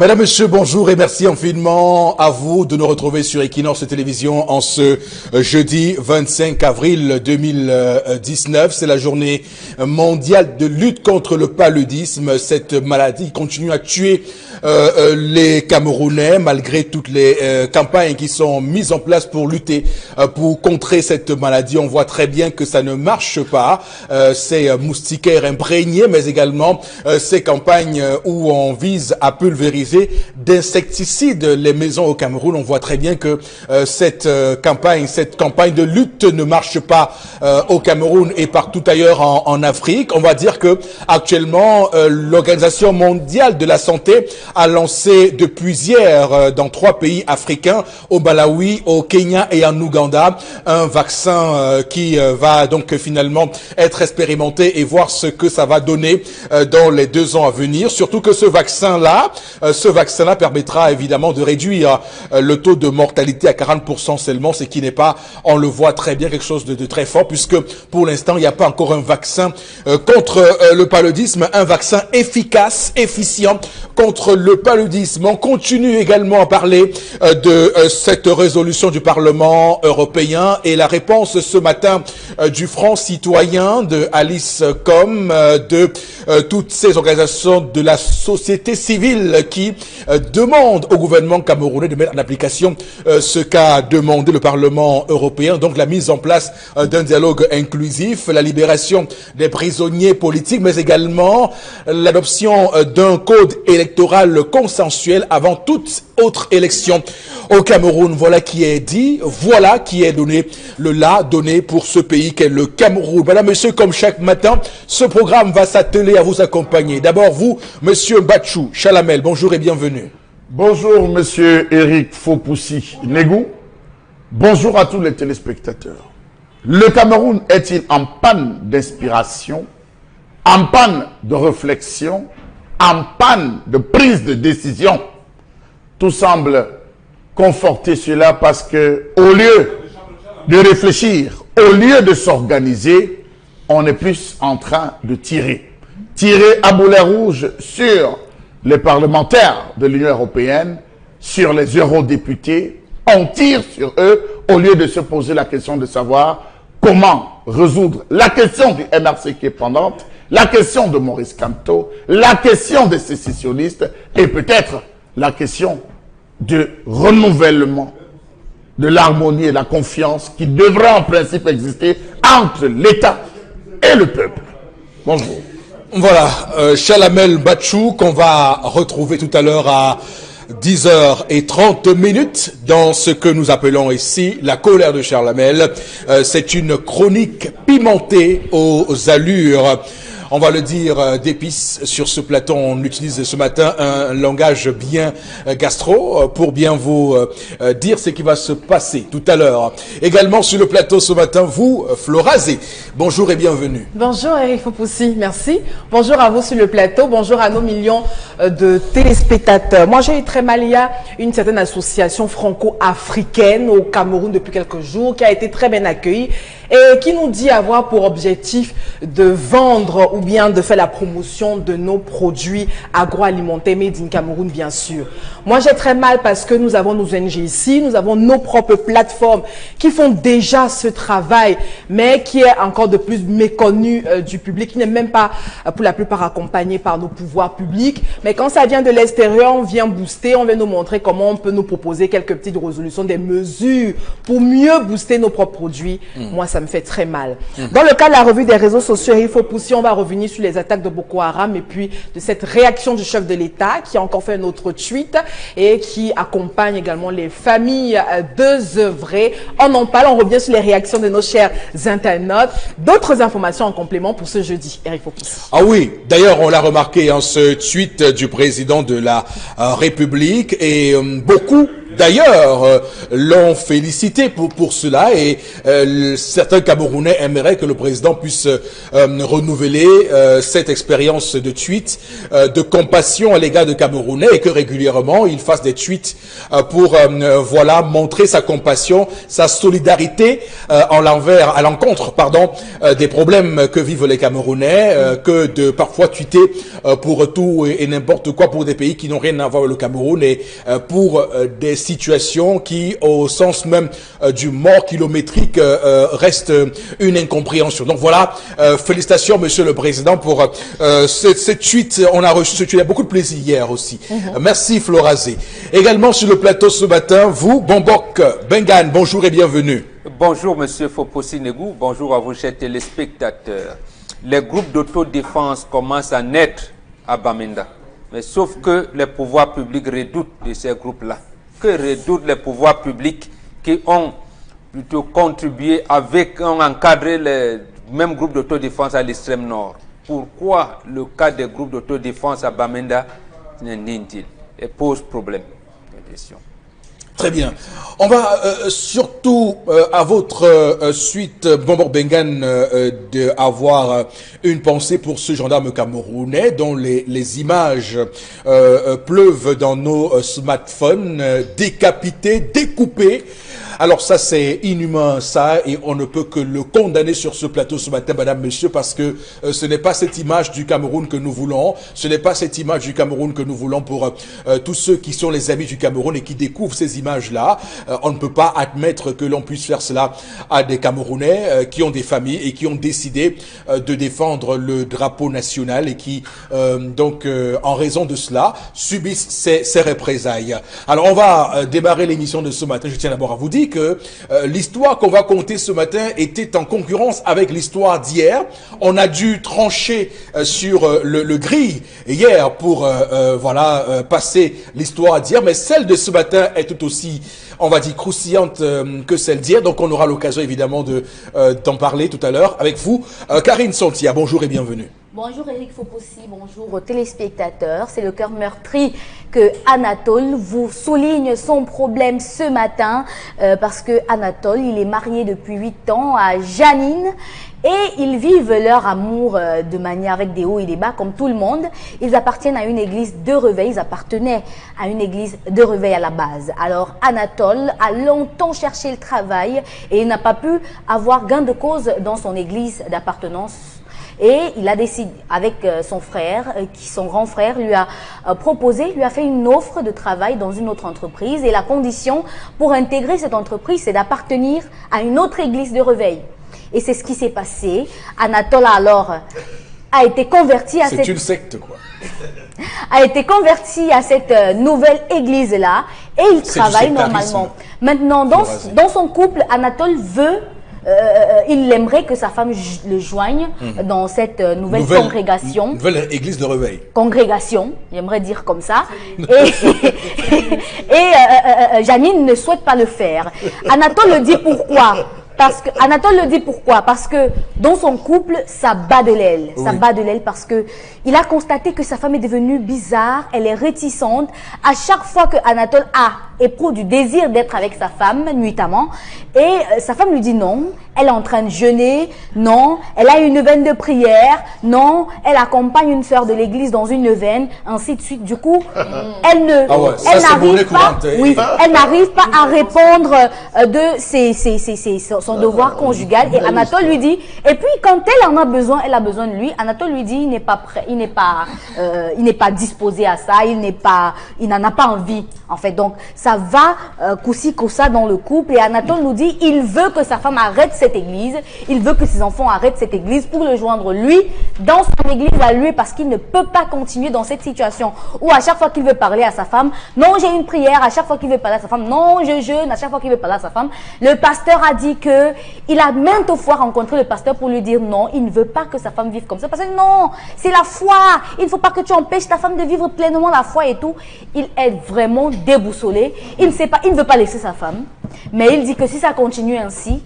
Madame, Monsieur, bonjour et merci infiniment à vous de nous retrouver sur Equinox Télévision en ce jeudi 25 avril 2019. C'est la journée mondiale de lutte contre le paludisme. Cette maladie continue à tuer les Camerounais malgré toutes les campagnes qui sont mises en place pour lutter, pour contrer cette maladie. On voit très bien que ça ne marche pas. Ces moustiquaires imprégnés, mais également ces campagnes où on vise à pulvériser d'insecticides les maisons au Cameroun. On voit très bien que cette campagne de lutte ne marche pas au Cameroun et partout ailleurs en Afrique. On va dire que actuellement l'Organisation mondiale de la santé a lancé depuis hier dans 3 pays africains, au Malawi, au Kenya et en Ouganda, un vaccin qui va donc finalement être expérimenté et voir ce que ça va donner dans les 2 ans à venir. Surtout que ce vaccin-là permettra évidemment de réduire le taux de mortalité à 40% seulement, ce qui n'est pas, on le voit très bien, quelque chose de très fort, puisque pour l'instant, il n'y a pas encore un vaccin contre le paludisme, un vaccin efficace, efficient contre le paludisme. On continue également à parler de cette résolution du Parlement européen et la réponse ce matin du Front citoyen, de Alice Com, de toutes ces organisations de la société civile qui demandent au gouvernement camerounais de mettre en application ce qu'a demandé le Parlement européen, donc la mise en place d'un dialogue inclusif, la libération des prisonniers politiques, mais également l'adoption d'un code électoral consensuel avant toute autre élection au Cameroun. Voilà qui est dit, voilà qui est donné, le la donné pour ce pays qu'est le Cameroun. Madame, monsieur, comme chaque matin, ce programme va s'atteler à vous accompagner. D'abord, vous, monsieur Batchou Chalamel, bonjour et bienvenue. Bonjour, monsieur Eric Fopoussi Negou. Bonjour à tous les téléspectateurs. Le Cameroun est-il en panne d'inspiration, en panne de réflexion, en panne de prise de décision? Tout semble conforter cela parce que, au lieu de réfléchir, au lieu de s'organiser, on est plus en train de tirer. Tirer à boulet rouge sur les parlementaires de l'Union européenne, sur les eurodéputés. On tire sur eux au lieu de se poser la question de savoir comment résoudre la question du MRC qui est pendante, la question de Maurice Kamto, la question des sécessionnistes et peut-être la question du renouvellement de l'harmonie et la confiance qui devrait en principe exister entre l'État et le peuple. Bonjour. Voilà, Chalamel Batchou qu'on va retrouver tout à l'heure à 10h30 dans ce que nous appelons ici la colère de Chalamel. C'est une chronique pimentée aux allures, on va le dire, d'épices. Sur ce plateau, on utilise ce matin un langage bien gastro pour bien vous dire ce qui va se passer tout à l'heure. Également sur le plateau ce matin, vous, Florazé, bonjour et bienvenue. Bonjour Eric Fopoussi, merci. Bonjour à vous sur le plateau, bonjour à nos millions de téléspectateurs. Moi j'ai eu très mal, il y a une certaine association franco-africaine au Cameroun depuis quelques jours qui a été très bien accueillie et qui nous dit avoir pour objectif de vendre ou bien de faire la promotion de nos produits agroalimentaires made in Cameroun, bien sûr. Moi, j'ai très mal parce que nous avons nos ONG ici, nous avons nos propres plateformes qui font déjà ce travail, mais qui est encore de plus méconnu du public, qui n'est même pas pour la plupart accompagné par nos pouvoirs publics. Mais quand ça vient de l'extérieur, on vient booster, on vient nous montrer comment on peut nous proposer quelques petites résolutions, des mesures pour mieux booster nos propres produits. Moi, ça me fait très mal. Dans le cas de la revue des réseaux sociaux, il faut pousser, on va revenir sur les attaques de Boko Haram et puis de cette réaction du chef de l'État qui a encore fait un autre tweet et qui accompagne également les familles désœuvrées. On en parle, on revient sur les réactions de nos chers internautes. D'autres informations en complément pour ce jeudi, Eric Fopoussi. Ah oui, d'ailleurs on l'a remarqué, ce tweet du président de la République et beaucoup d'ailleurs, l'ont félicité pour cela et certains Camerounais aimeraient que le président puisse renouveler cette expérience de tweet, de compassion à l'égard de Camerounais et que régulièrement il fasse des tweets pour voilà montrer sa compassion, sa solidarité à l'encontre des problèmes que vivent les Camerounais, que de parfois tweeter pour tout et n'importe quoi pour des pays qui n'ont rien à voir avec le Cameroun et pour des situations qui, au sens même du mort kilométrique, restent une incompréhension. Donc voilà, félicitations Monsieur le Président pour cette tweet. On a reçu ce tweet, il y a beaucoup de plaisir hier aussi. Merci Florazé. Également sur le plateau ce matin, vous, Bombok Bengan, bonjour et bienvenue. Bonjour Monsieur Fopossi Negou, bonjour à vous chers téléspectateurs. Les groupes d'autodéfense commencent à naître à Bamenda. Mais sauf que les pouvoirs publics redoutent de ces groupes-là. Que redoutent les pouvoirs publics qui ont plutôt contribué ont encadré les mêmes groupes d'autodéfense à l'extrême nord. Pourquoi le cas des groupes d'autodéfense à Bamenda n'est-il et pose problème? Question. Très bien. On va surtout à votre suite, Bombok Bengan, avoir une pensée pour ce gendarme camerounais dont les images pleuvent dans nos smartphones, décapités, découpés. Alors ça c'est inhumain ça et on ne peut que le condamner sur ce plateau ce matin, madame, monsieur, parce que ce n'est pas cette image du Cameroun que nous voulons, ce n'est pas cette image du Cameroun que nous voulons pour tous ceux qui sont les amis du Cameroun et qui découvrent ces images-là. On ne peut pas admettre que l'on puisse faire cela à des Camerounais qui ont des familles et qui ont décidé de défendre le drapeau national et qui donc en raison de cela subissent ces représailles. Alors on va démarrer l'émission de ce matin. Je tiens d'abord à vous dire que l'histoire qu'on va compter ce matin était en concurrence avec l'histoire d'hier. On a dû trancher sur le gris hier pour passer l'histoire d'hier, mais celle de ce matin est tout aussi, on va dire, croustillante que celle d'hier. Donc on aura l'occasion évidemment d'en parler tout à l'heure avec vous. Karine Santia, bonjour et bienvenue. Bonjour Eric Fopossi, bonjour aux téléspectateurs. C'est le cœur meurtri que Anatole vous souligne son problème ce matin parce que Anatole, il est marié depuis 8 ans à Janine et ils vivent leur amour de manière avec des hauts et des bas comme tout le monde. Ils appartiennent à une église de réveil, ils appartenaient à une église de réveil à la base. Alors Anatole a longtemps cherché le travail et il n'a pas pu avoir gain de cause dans son église d'appartenance. Et il a décidé, avec son frère, son grand frère lui a proposé, lui a fait une offre de travail dans une autre entreprise. Et la condition pour intégrer cette entreprise, c'est d'appartenir à une autre église de réveil. Et c'est ce qui s'est passé. Anatole alors a été converti à C'est une secte quoi. A été converti à cette nouvelle église-là et il travaille normalement. Maintenant, dans son couple, Anatole veut il aimerait que sa femme le joigne dans cette nouvelle congrégation. Nouvelle église de réveil. Congrégation, j'aimerais dire comme ça. Janine ne souhaite pas le faire. Anatole le dit pourquoi. Anatole le dit pourquoi? Parce que dans son couple, ça bat de l'aile. Ça bat de l'aile parce que il a constaté que sa femme est devenue bizarre, elle est réticente. À chaque fois que Anatole éprouve du désir d'être avec sa femme, nuitamment, et sa femme lui dit non, elle est en train de jeûner, non, elle a une neuvaine de prière, non, elle accompagne une sœur de l'église dans une neuvaine, ainsi de suite. Du coup, elle n'arrive pas à répondre de son devoir conjugal. Et Anatole lui dit, et puis quand elle en a besoin, elle a besoin de lui. Anatole lui dit, il n'est pas prêt, il n'est pas disposé à ça, il n'en a pas envie, en fait. Donc, ça va coup-ci, coup-ça dans le couple. Et Anatole nous dit, il veut que sa femme arrête cette église, il veut que ses enfants arrêtent cette église pour le joindre lui dans son église à lui, parce qu'il ne peut pas continuer dans cette situation où à chaque fois qu'il veut parler à sa femme, non, j'ai une prière, à chaque fois qu'il veut parler à sa femme, non, je jeûne, à chaque fois qu'il veut parler à sa femme. Le pasteur a dit que il a maintes fois rencontré le pasteur pour lui dire non, il ne veut pas que sa femme vive comme ça, parce que non, c'est la foi, il ne faut pas que tu empêches ta femme de vivre pleinement la foi et tout. Il est vraiment déboussolé, il ne sait pas, il ne veut pas laisser sa femme, mais il dit que si ça continue ainsi,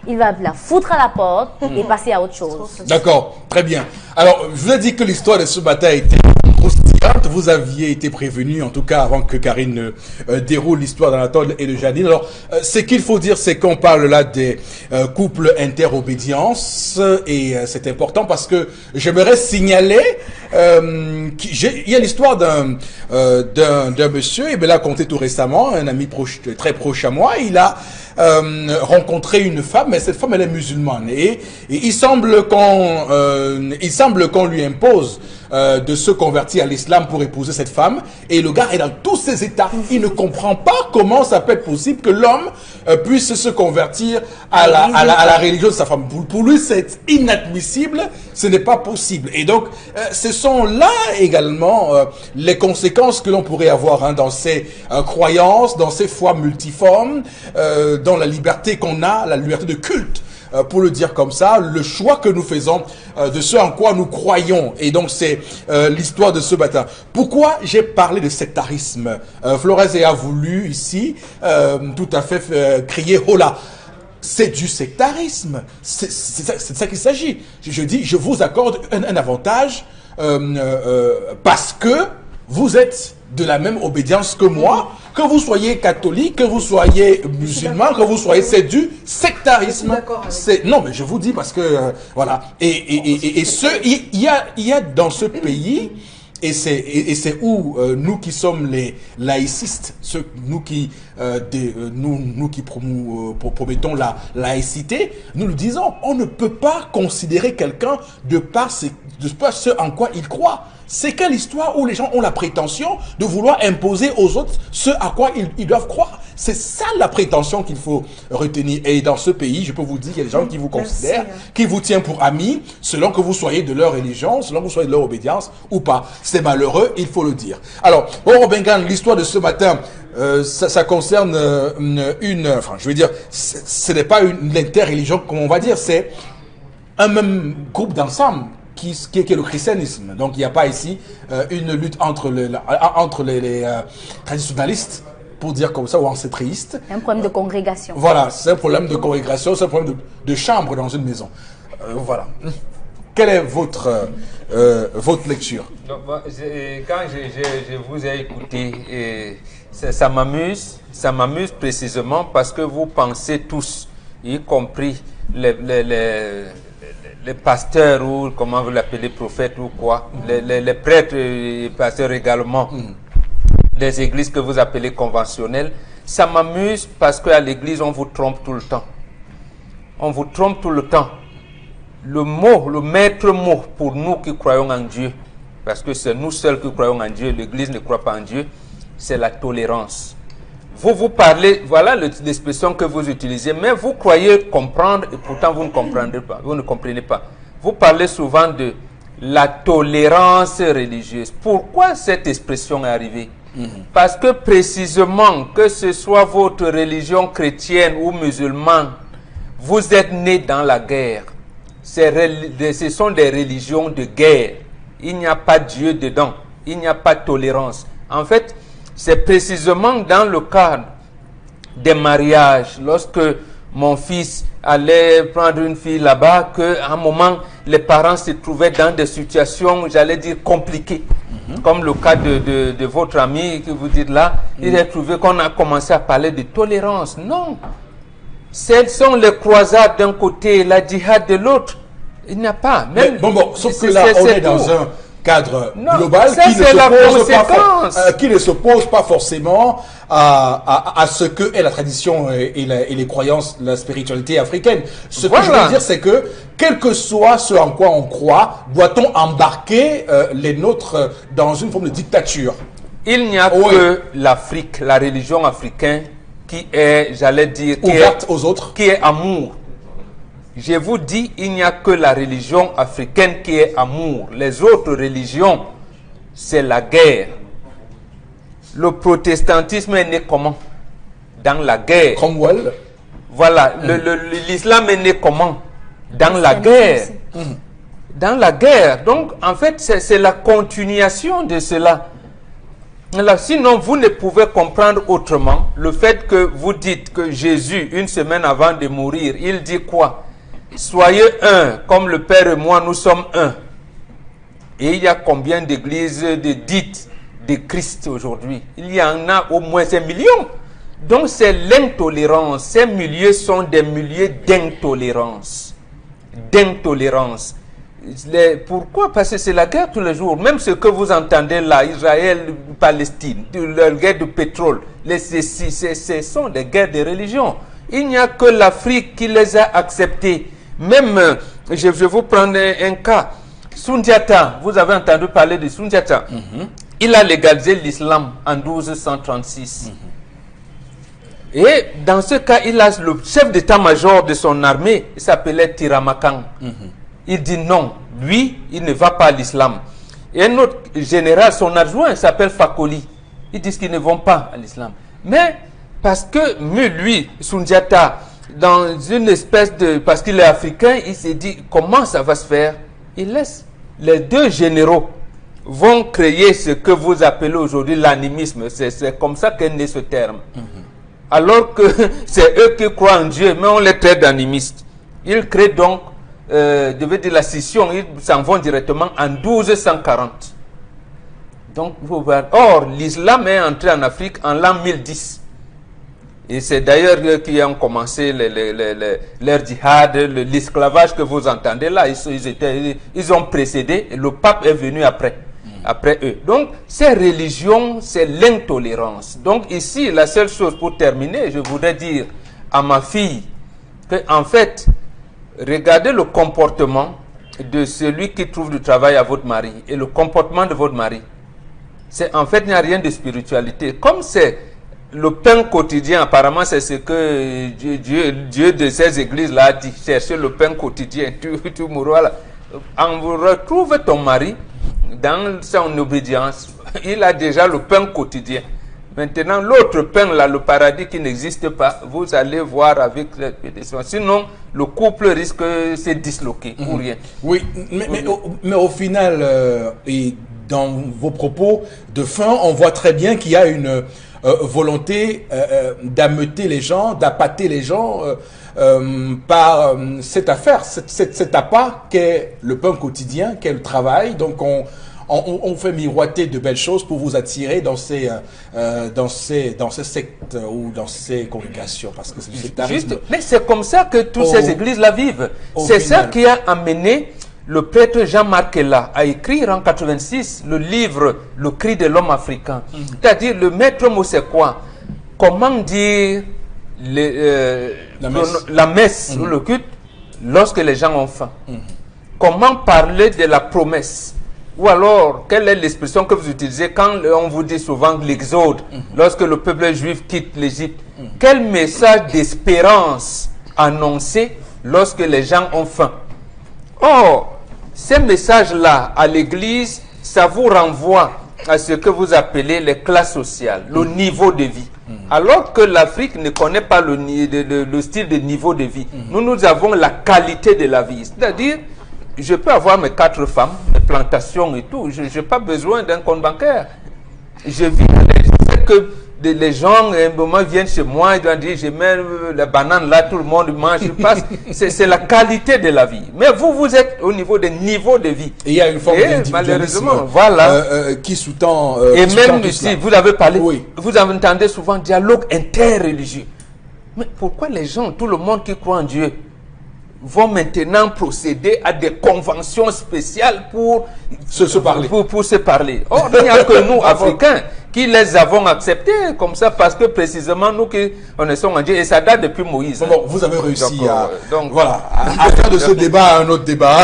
il va la foutre à la porte et passer à autre chose. D'accord, très bien. Alors, je vous ai dit que l'histoire de ce matin était croustillante. crainte. Vous aviez été prévenu, en tout cas avant que Karine déroule l'histoire d'Anatole et de Janine. Alors, ce qu'il faut dire, c'est qu'on parle là des couples interobédience, et c'est important parce que j'aimerais signaler il y a l'histoire d'un monsieur, et bien là, compté tout récemment, un ami proche, très proche à moi. Il a rencontré une femme, mais cette femme, elle est musulmane, et il semble qu'on lui impose de se convertir à l'islam pour épouser cette femme, et le gars est dans tous ses états. Il ne comprend pas comment ça peut être possible que l'homme puisse se convertir à la religion de sa femme. Pour lui, c'est inadmissible, ce n'est pas possible. Et donc, ce sont là également les conséquences que l'on pourrait avoir dans ces croyances, dans ces foi multiformes, dans la liberté qu'on a, la liberté de culte. Pour le dire comme ça, le choix que nous faisons de ce en quoi nous croyons. Et donc, c'est l'histoire de ce matin. Pourquoi j'ai parlé de sectarisme? Flores a voulu ici tout à fait crier « Hola ». C'est du sectarisme. C'est ça qu'il s'agit. Je dis, je vous accorde un avantage parce que vous êtes de la même obédience que moi, que vous soyez catholique, que vous soyez musulman, que vous soyez, c'est du sectarisme. Non, mais je vous dis parce que voilà. Et il y a dans ce pays, et c'est où nous qui sommes les laïcistes, nous qui promettons la laïcité, nous le disons, on ne peut pas considérer quelqu'un de par ce en quoi il croit. C'est quelle histoire où les gens ont la prétention de vouloir imposer aux autres ce à quoi ils doivent croire. C'est ça la prétention qu'il faut retenir. Et dans ce pays, je peux vous dire qu'il y a des gens qui vous considèrent, qui vous tiennent pour amis, selon que vous soyez de leur religion, selon que vous soyez de leur obédience ou pas. C'est malheureux, il faut le dire. Alors, Robin Gang, l'histoire de ce matin, ça concerne enfin, je veux dire, ce n'est pas l'interreligion, comme on va dire, c'est un même groupe d'ensemble qui est le christianisme. Donc il n'y a pas ici une lutte entre les traditionnalistes, pour dire comme ça, ou ancestristes. Un problème de congrégation. Voilà, c'est un problème de congrégation, c'est un problème de chambre dans une maison. Voilà. Quelle est votre lecture? Donc, moi, quand je vous ai écouté, ça m'amuse précisément parce que vous pensez tous, y compris les pasteurs ou comment vous l'appelez, prophètes ou quoi, les prêtres et pasteurs également, des églises que vous appelez conventionnelles. Ça m'amuse parce qu'à l'église, on vous trompe tout le temps. On vous trompe tout le temps. Le maître mot pour nous qui croyons en Dieu, parce que c'est nous seuls qui croyons en Dieu, l'église ne croit pas en Dieu, c'est la tolérance. Vous parlez, voilà l'expression que vous utilisez, mais vous croyez comprendre et pourtant vous ne comprenez pas. Vous ne comprenez pas. Vous parlez souvent de la tolérance religieuse. Pourquoi cette expression est arrivée? Parce que précisément, que ce soit votre religion chrétienne ou musulmane, vous êtes nés dans la guerre. Ce sont des religions de guerre. Il n'y a pas Dieu dedans. Il n'y a pas de tolérance. En fait, c'est précisément dans le cadre des mariages, lorsque mon fils allait prendre une fille là-bas, qu'à un moment, les parents se trouvaient dans des situations, j'allais dire, compliquées. Comme le cas de votre ami que vous dites là, il a trouvé qu'on a commencé à parler de tolérance. Non. Celles sont les croisades d'un côté, la djihad de l'autre. Il n'y a pas. Même, sauf que là, on est dans un cadre global qui ne s'oppose pas forcément à ce que est la tradition et les croyances, la spiritualité africaine. Ce que je veux dire, c'est que, quel que soit ce en quoi on croit, doit-on embarquer les nôtres dans une forme de dictature? Il n'y a que l'Afrique, la religion africaine, qui est, j'allais dire, ouverte aux autres, qui est amour. Je vous dis, il n'y a que la religion africaine qui est amour. Les autres religions, c'est la guerre. Le protestantisme est né comment? Dans la guerre. Cromwell. Voilà. L'islam est né comment? Dans la guerre. Dans la guerre. Donc, en fait, c'est la continuation de cela. Alors, sinon, vous ne pouvez comprendre autrement le fait que vous dites que Jésus, une semaine avant de mourir, il dit quoi? Soyez un, comme le Père et moi, nous sommes un. Et il y a combien d'églises de dites de Christ aujourd'hui? Il y en a au moins 1 million. Donc c'est l'intolérance. Ces milieux sont des milieux d'intolérance. D'intolérance. Pourquoi? Parce que c'est la guerre tous les jours. Même ce que vous entendez là, Israël, Palestine, la guerre du pétrole, ce sont des guerres de religion. Il n'y a que l'Afrique qui les a acceptées. Même, je vais vous prendre un cas. Sundiata, vous avez entendu parler de Sundiata. Il a légalisé l'islam en 1236. Et dans ce cas, il a le chef d'état-major de son armée, il s'appelait Tiramakan. Il dit non, lui, il ne va pas à l'islam. Et un autre général, son adjoint, s'appelle Fakoli. Ils disent qu'ils ne vont pas à l'islam. Mais parce que lui, Sundiata, dans une espèce de... Parce qu'il est africain, il s'est dit, comment ça va se faire? Il laisse les deux généraux vont créer ce que vous appelez aujourd'hui l'animisme. C'est comme ça qu'est né ce terme. Alors que c'est eux qui croient en Dieu, mais on les traite d'animistes. Ils créent donc, je veux dire la scission, ils s'en vont directement en 1240. Donc, or, l'islam est entré en Afrique en l'an 1010. Et c'est d'ailleurs eux qui ont commencé leur djihad, l'esclavage que vous entendez là. Ils ont précédé, et le pape est venu après eux. Donc, ces religions, c'est l'intolérance. Donc, ici, la seule chose pour terminer, je voudrais dire à ma fille que, en fait, regardez le comportement de celui qui trouve du travail à votre mari et le comportement de votre mari. En fait, il n'y a rien de spiritualité. Comme c'est le pain quotidien, apparemment, c'est ce que Dieu de ces églises-là a dit. Cherchez le pain quotidien. Tu mourras là. On retrouve ton mari dans son obédience. Il a déjà le pain quotidien. Maintenant, l'autre pain, là, le paradis qui n'existe pas, vous allez voir avec les pétitions. Sinon, le couple risque de se disloquer pour rien. Oui, mais au final, et dans vos propos de fin, on voit très bien qu'il y a une volonté d'ameuter les gens, d'appâter les gens par cette affaire, cet appât qu'est le pain quotidien, qu'est le travail. Donc on fait miroiter de belles choses pour vous attirer dans ces sectes ou dans ces congrégations, parce que c'est du sectarisme. Mais c'est comme ça que toutes ces églises la vivent. C'est ça qui a amené le prêtre Jean-Marc Ella à écrire en 86 le livre Le cri de l'homme africain. C'est-à-dire le maître mot c'est quoi? Comment dire la messe ou le culte lorsque les gens ont faim? Comment parler de la promesse? Ou alors, quelle est l'expression que vous utilisez quand on vous dit souvent l'exode, lorsque le peuple juif quitte l'Égypte? Quel message d'espérance annoncer lorsque les gens ont faim? Or, ces messages-là à l'Église, ça vous renvoie à ce que vous appelez les classes sociales, le niveau de vie. Alors que l'Afrique ne connaît pas le style de niveau de vie. Nous avons la qualité de la vie. C'est-à-dire, je peux avoir mes 4 femmes, mes plantations et tout. Je n'ai pas besoin d'un compte bancaire. Je vis, je sais que les gens, à un moment, viennent chez moi, ils doivent dire, je mets la banane là, tout le monde mange, je passe. C'est la qualité de la vie. Mais vous êtes au niveau des niveaux de vie. Et il y a une forme d'individualisme qui sous-tend... et même ici, vous avez parlé, vous entendez souvent dialogue interreligieux. Mais pourquoi les gens, tout le monde qui croit en Dieu, vont maintenant procéder à des conventions spéciales pour se parler. Pour se parler. Or, il n'y a que nous, Africains, qui les avons acceptés comme ça, parce que précisément, nous qui sommes en Dieu, et ça date depuis Moïse. Bon, vous avez réussi à faire de ce débat un autre débat.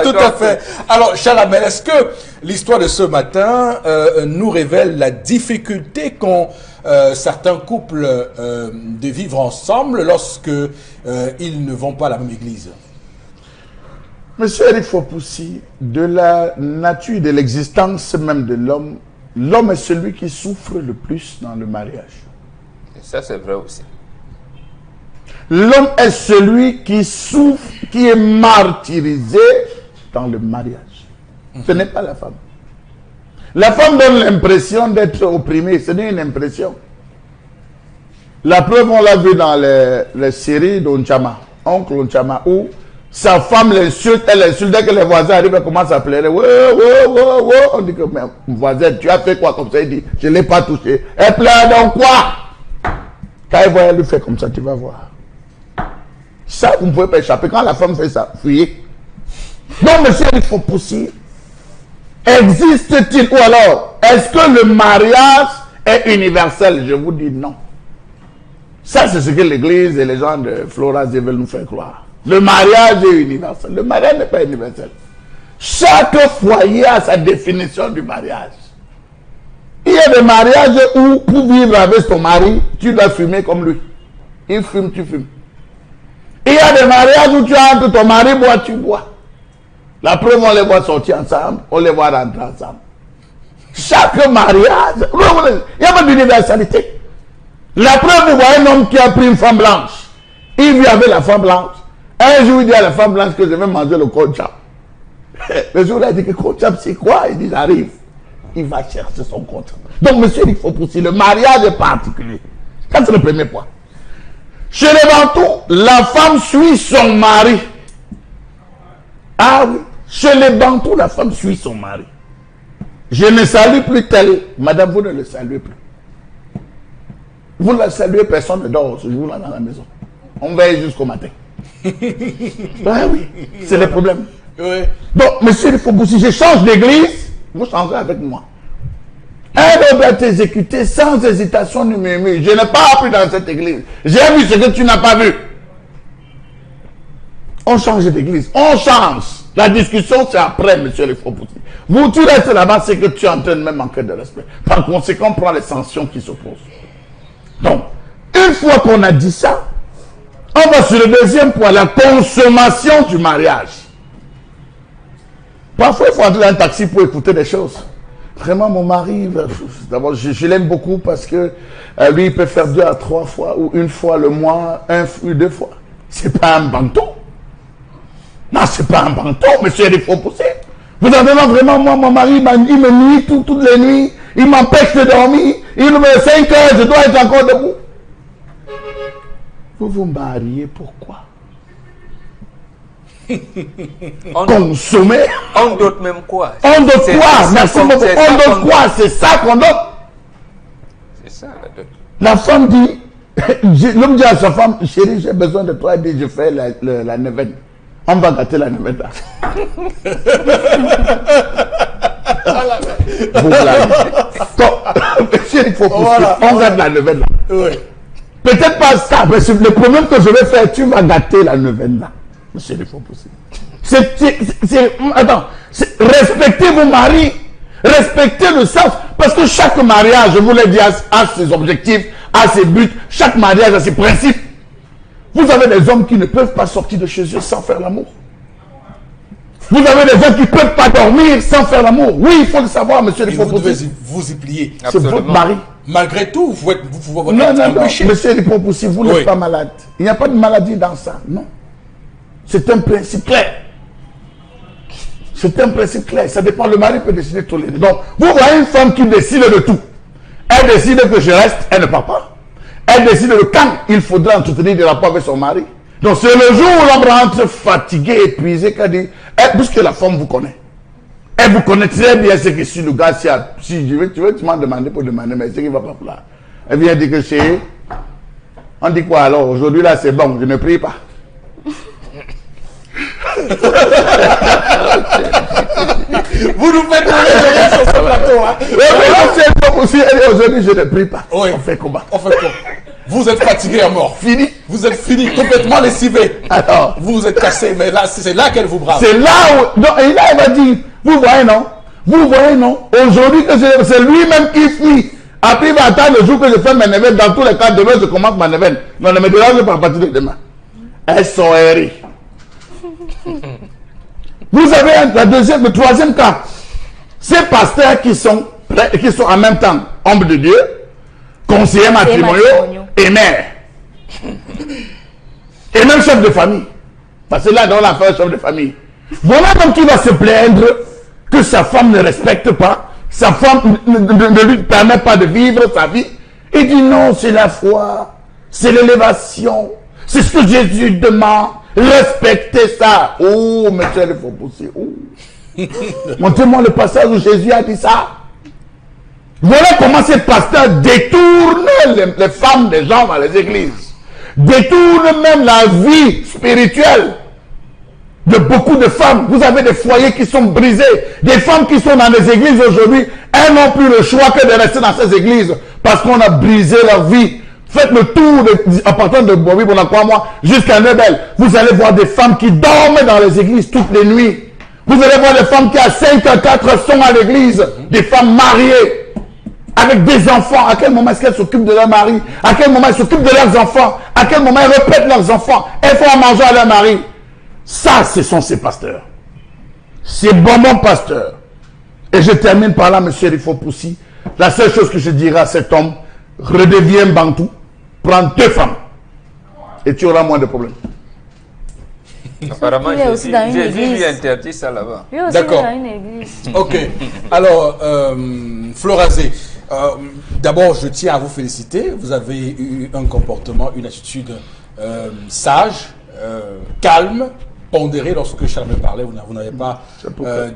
Tout à fait. Alors, Chalamel, est-ce que l'histoire de ce matin nous révèle la difficulté qu'ont certains couples de vivre ensemble lorsque ils ne vont pas à la même église? Monsieur Eric Fopoussi, de la nature de l'existence même de l'homme, l'homme est celui qui souffre le plus dans le mariage. Et ça, c'est vrai aussi. L'homme est celui qui souffre, qui est martyrisé dans le mariage. Ce n'est pas la femme. La femme donne l'impression d'être opprimée. Ce n'est une impression. La preuve, on l'a vu dans les séries d'Onchama, Oncle Onchama, où Sa femme l'insulte, elle l'insulte. Dès que les voisins arrivent, elle commence à pleurer. On dit que, mais voisin, tu as fait quoi comme ça? Il dit, je ne l'ai pas touché. Elle pleure donc quoi? Quand elle voit, elle lui fait comme ça, tu vas voir. Ça, vous ne pouvez pas échapper. Quand la femme fait ça, fuyez. Donc, monsieur, il faut pousser. Existe-t-il, ou alors, est-ce que le mariage est universel? Je vous dis non. Ça, c'est ce que l'église et les gens de Floras veulent nous faire croire. Le mariage est universel. Le mariage n'est pas universel. Chaque foyer a sa définition du mariage. Il y a des mariages où, pour vivre avec ton mari, tu dois fumer comme lui. Il fume, tu fumes. Il y a des mariages où tu entres, ton mari boit, tu bois. La preuve, on les voit sortir ensemble, on les voit rentrer ensemble. Chaque mariage, il n'y a pas d'universalité. La preuve, vous voyez un homme qui a pris une femme blanche. Il vit avec la femme blanche. Un jour, il dit à la femme blanche que je vais manger le kochap. Le jour-là, il dit que kochap, c'est quoi? Il dit, j'arrive. Il va chercher son kochap. Donc, monsieur, il faut pousser. Le mariage est particulier. Ça, c'est le premier point. Chez les Bantous, la femme suit son mari. Ah oui. Chez les Bantous, la femme suit son mari. Je ne salue plus tel. Madame, vous ne le saluez plus. Vous ne la saluez, personne ne dort ce jour-là dans la maison. On veille jusqu'au matin. Ah oui, c'est le problème. Oui. Donc, monsieur, il faut que si je change d'église, vous changerez avec moi. Elle doit être exécutée sans hésitation ni murmure. Je n'ai pas appris dans cette église. J'ai vu ce que tu n'as pas vu. On change d'église. On change. La discussion, c'est après, monsieur, il faut pousser. Vous, tu restes là-bas, c'est que tu es en train de même manquer de respect. Par conséquent, prends les sanctions qui s'opposent. Donc, une fois qu'on a dit ça, on va sur le deuxième point, la consommation du mariage. Parfois, il faut entrer dans un taxi pour écouter des choses. Vraiment, mon mari, d'abord, je l'aime beaucoup parce que lui, il peut faire 2 à 3 fois ou une fois le mois, 1 ou 2 fois. C'est pas un banton. Non, c'est pas un banton, monsieur, il faut pousser. Vous avez vraiment, moi, mon mari, il me nuit toutes les nuits. Il m'empêche de dormir. Il me met 5 heures, je dois être encore debout. Vous vous mariez pourquoi? Consommer. On dote même quoi? On dote quoi? Merci beaucoup. On dote quoi? C'est ça qu'on dote. C'est ça la dot. La femme dit, l'homme dit à sa femme, chérie, j'ai besoin de toi. Elle dit, je fais la neuvaine. On va gâter la neuvaine là. Vous blaguez. Donc, monsieur, il faut pousser. Voilà, on gâte la neuvaine là. Oui. Peut-être pas ça, mais le problème que je vais faire, tu vas gâter la neuvaine là. Monsieur, il faut pousser. Attends, respectez vos maris, respectez le sens, parce que chaque mariage, je vous l'ai dit, a ses objectifs, a ses buts, chaque mariage a ses principes. Vous avez des hommes qui ne peuvent pas sortir de chez eux sans faire l'amour. Vous avez des gens qui ne peuvent pas dormir sans faire l'amour. Oui, il faut le savoir, monsieur. Il faut vous devez vous y plier. C'est votre mari. Malgré tout, vous êtes non, monsieur, il faut pousser. Vous n'êtes pas malade. Il n'y a pas de maladie dans ça. Non. C'est un principe clair. C'est un principe clair. Ça dépend. Le mari peut décider de tolérer. Donc, vous voyez une femme qui décide de tout. Elle décide que je reste, elle ne part pas. Elle décide de quand il faudra entretenir des rapports avec son mari. Donc, c'est le jour où l'homme rentre fatigué, épuisé, qu'elle dit, puisque la femme vous connaît. Elle vous connaît très bien ce que si le gars, si tu veux, tu m'as demandé pour demander, mais c'est qu'il ne va pas là. Elle vient dire que c'est. On dit quoi alors? Aujourd'hui, là, c'est bon, je ne prie pas. Vous nous faites sur ce plateau, hein? Aujourd'hui, je ne prie pas. Oui. On fait comment? On fait quoi? Vous êtes fatigué à mort. Fini. Vous êtes fini, complètement lessivé. Alors. Vous êtes cassé, mais là, c'est là qu'elle vous brave. C'est là où. Donc, et là, il va dire, vous voyez, non? Vous voyez, non? Aujourd'hui, c'est lui-même qui fuit. Après, il va attendre le jour que je fais mes neuvaines. Dans tous les cas, demain, je commence ma neuvaine. Non, ne me dérange pas à partir de demain. Elles sont errées. Vous avez le troisième cas. Ces pasteurs qui sont en même temps hommes de Dieu, conseillers matrimoniaux et mères. Et même chef de famille. Parce que là, dans l'affaire chef de famille. Voilà donc qui va se plaindre que sa femme ne respecte pas, sa femme ne lui permet pas de vivre sa vie. Il dit non, c'est la foi, c'est l'élévation, c'est ce que Jésus demande. Respectez ça. Oh, monsieur, il faut pousser. Oh. Montrez-moi le passage où Jésus a dit ça. Voilà comment ces pasteurs détournent les femmes des gens dans les églises. Détournent même la vie spirituelle de beaucoup de femmes. Vous avez des foyers qui sont brisés. Des femmes qui sont dans les églises aujourd'hui, elles n'ont plus le choix que de rester dans ces églises parce qu'on a brisé leur vie. Faites le tour en partant de Bobi, moi, jusqu'à Nebel. Vous allez voir des femmes qui dorment dans les églises toutes les nuits. Vous allez voir des femmes qui à 5 à 4 sont à l'église. Des femmes mariées avec des enfants. À quel moment est-ce qu'elles s'occupent de leur mari? À quel moment elles s'occupent de leurs enfants? À quel moment elles répètent leurs enfants? Elles font à manger à leur mari. Ça, ce sont ces pasteurs. Ces bonbons pasteurs. Et je termine par là, monsieur Rifo Poussi. La seule chose que je dirais à cet homme, redeviens bantou, prends 2 femmes. Et tu auras moins de problèmes. Apparemment, Jésus lui interdit ça là-bas. D'accord. Ok. Alors, Florazé, d'abord, je tiens à vous féliciter. Vous avez eu un comportement, une attitude sage, calme, pondéré lorsque Charles me parlait. Vous n'avez pas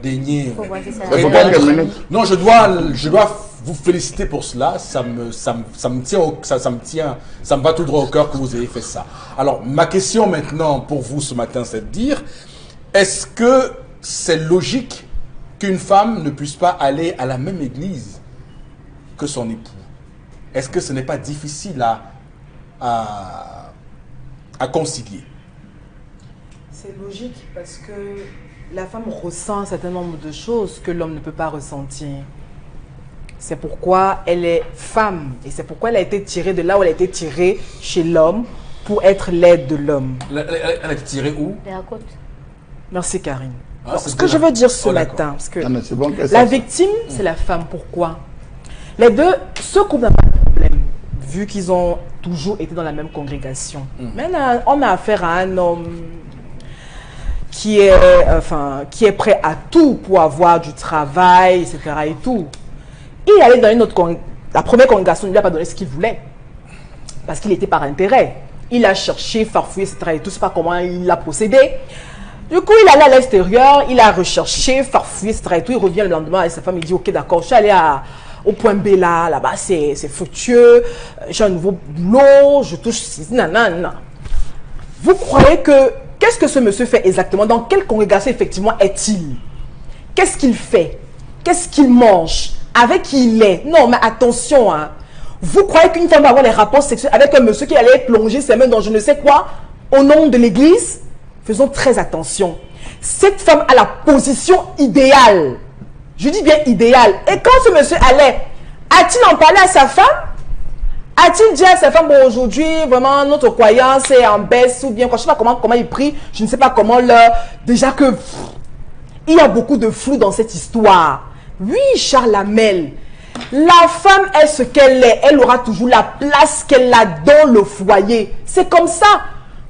daigné répondre. Non, je dois vous féliciter pour cela. Ça me va tout droit au cœur que vous ayez fait ça. Alors, ma question maintenant pour vous ce matin, c'est de dire, est-ce que c'est logique qu'une femme ne puisse pas aller à la même église que son époux? Est-ce que ce n'est pas difficile à concilier? C'est logique parce que la femme ressent un certain nombre de choses que l'homme ne peut pas ressentir. C'est pourquoi elle est femme et c'est pourquoi elle a été tirée de là où elle a été tirée chez l'homme pour être l'aide de l'homme. Elle a été tirée où? De la côte. Merci Karine. Ce que je veux dire ce matin, parce que la victime, c'est la femme. Pourquoi? Les deux, ce couple n'a pas de problème, vu qu'ils ont toujours été dans la même congrégation. Maintenant, on a affaire à un homme qui est prêt à tout pour avoir du travail, etc. et tout. Il allait dans une autre la première congrégation, il ne lui a pas donné ce qu'il voulait. Parce qu'il était par intérêt. Il a cherché, farfouillé, etc. et tout. Je ne sais pas comment il l'a procédé. Du coup, il allait à l'extérieur, il a recherché, farfouillé, etc. et tout. Il revient le lendemain avec sa femme, il dit, ok, d'accord, je suis allé au point B là-bas, c'est fructueux, j'ai un nouveau boulot, je touche, nanana. Vous croyez que, qu'est-ce que ce monsieur fait exactement? Dans quelle congrégation effectivement est-il? Qu'est-ce qu'il fait? Qu'est-ce qu'il mange? Avec qui il est? Non, mais attention, hein. Vous croyez qu'une femme va avoir les rapports sexuels avec un monsieur qui allait plonger ses mains dans je ne sais quoi au nom de l'église? Faisons très attention. Cette femme a la position idéale. Je dis bien idéale. Et quand ce monsieur allait, a-t-il en parlé à sa femme? A-t-il dit à sa femme, bon, aujourd'hui, vraiment, notre croyance est en baisse ou bien quoi? Je ne sais pas comment il prie, je ne sais pas comment déjà que... il y a beaucoup de flou dans cette histoire. Oui, Charles Hamel, la femme est ce qu'elle est. Elle aura toujours la place qu'elle a dans le foyer. C'est comme ça.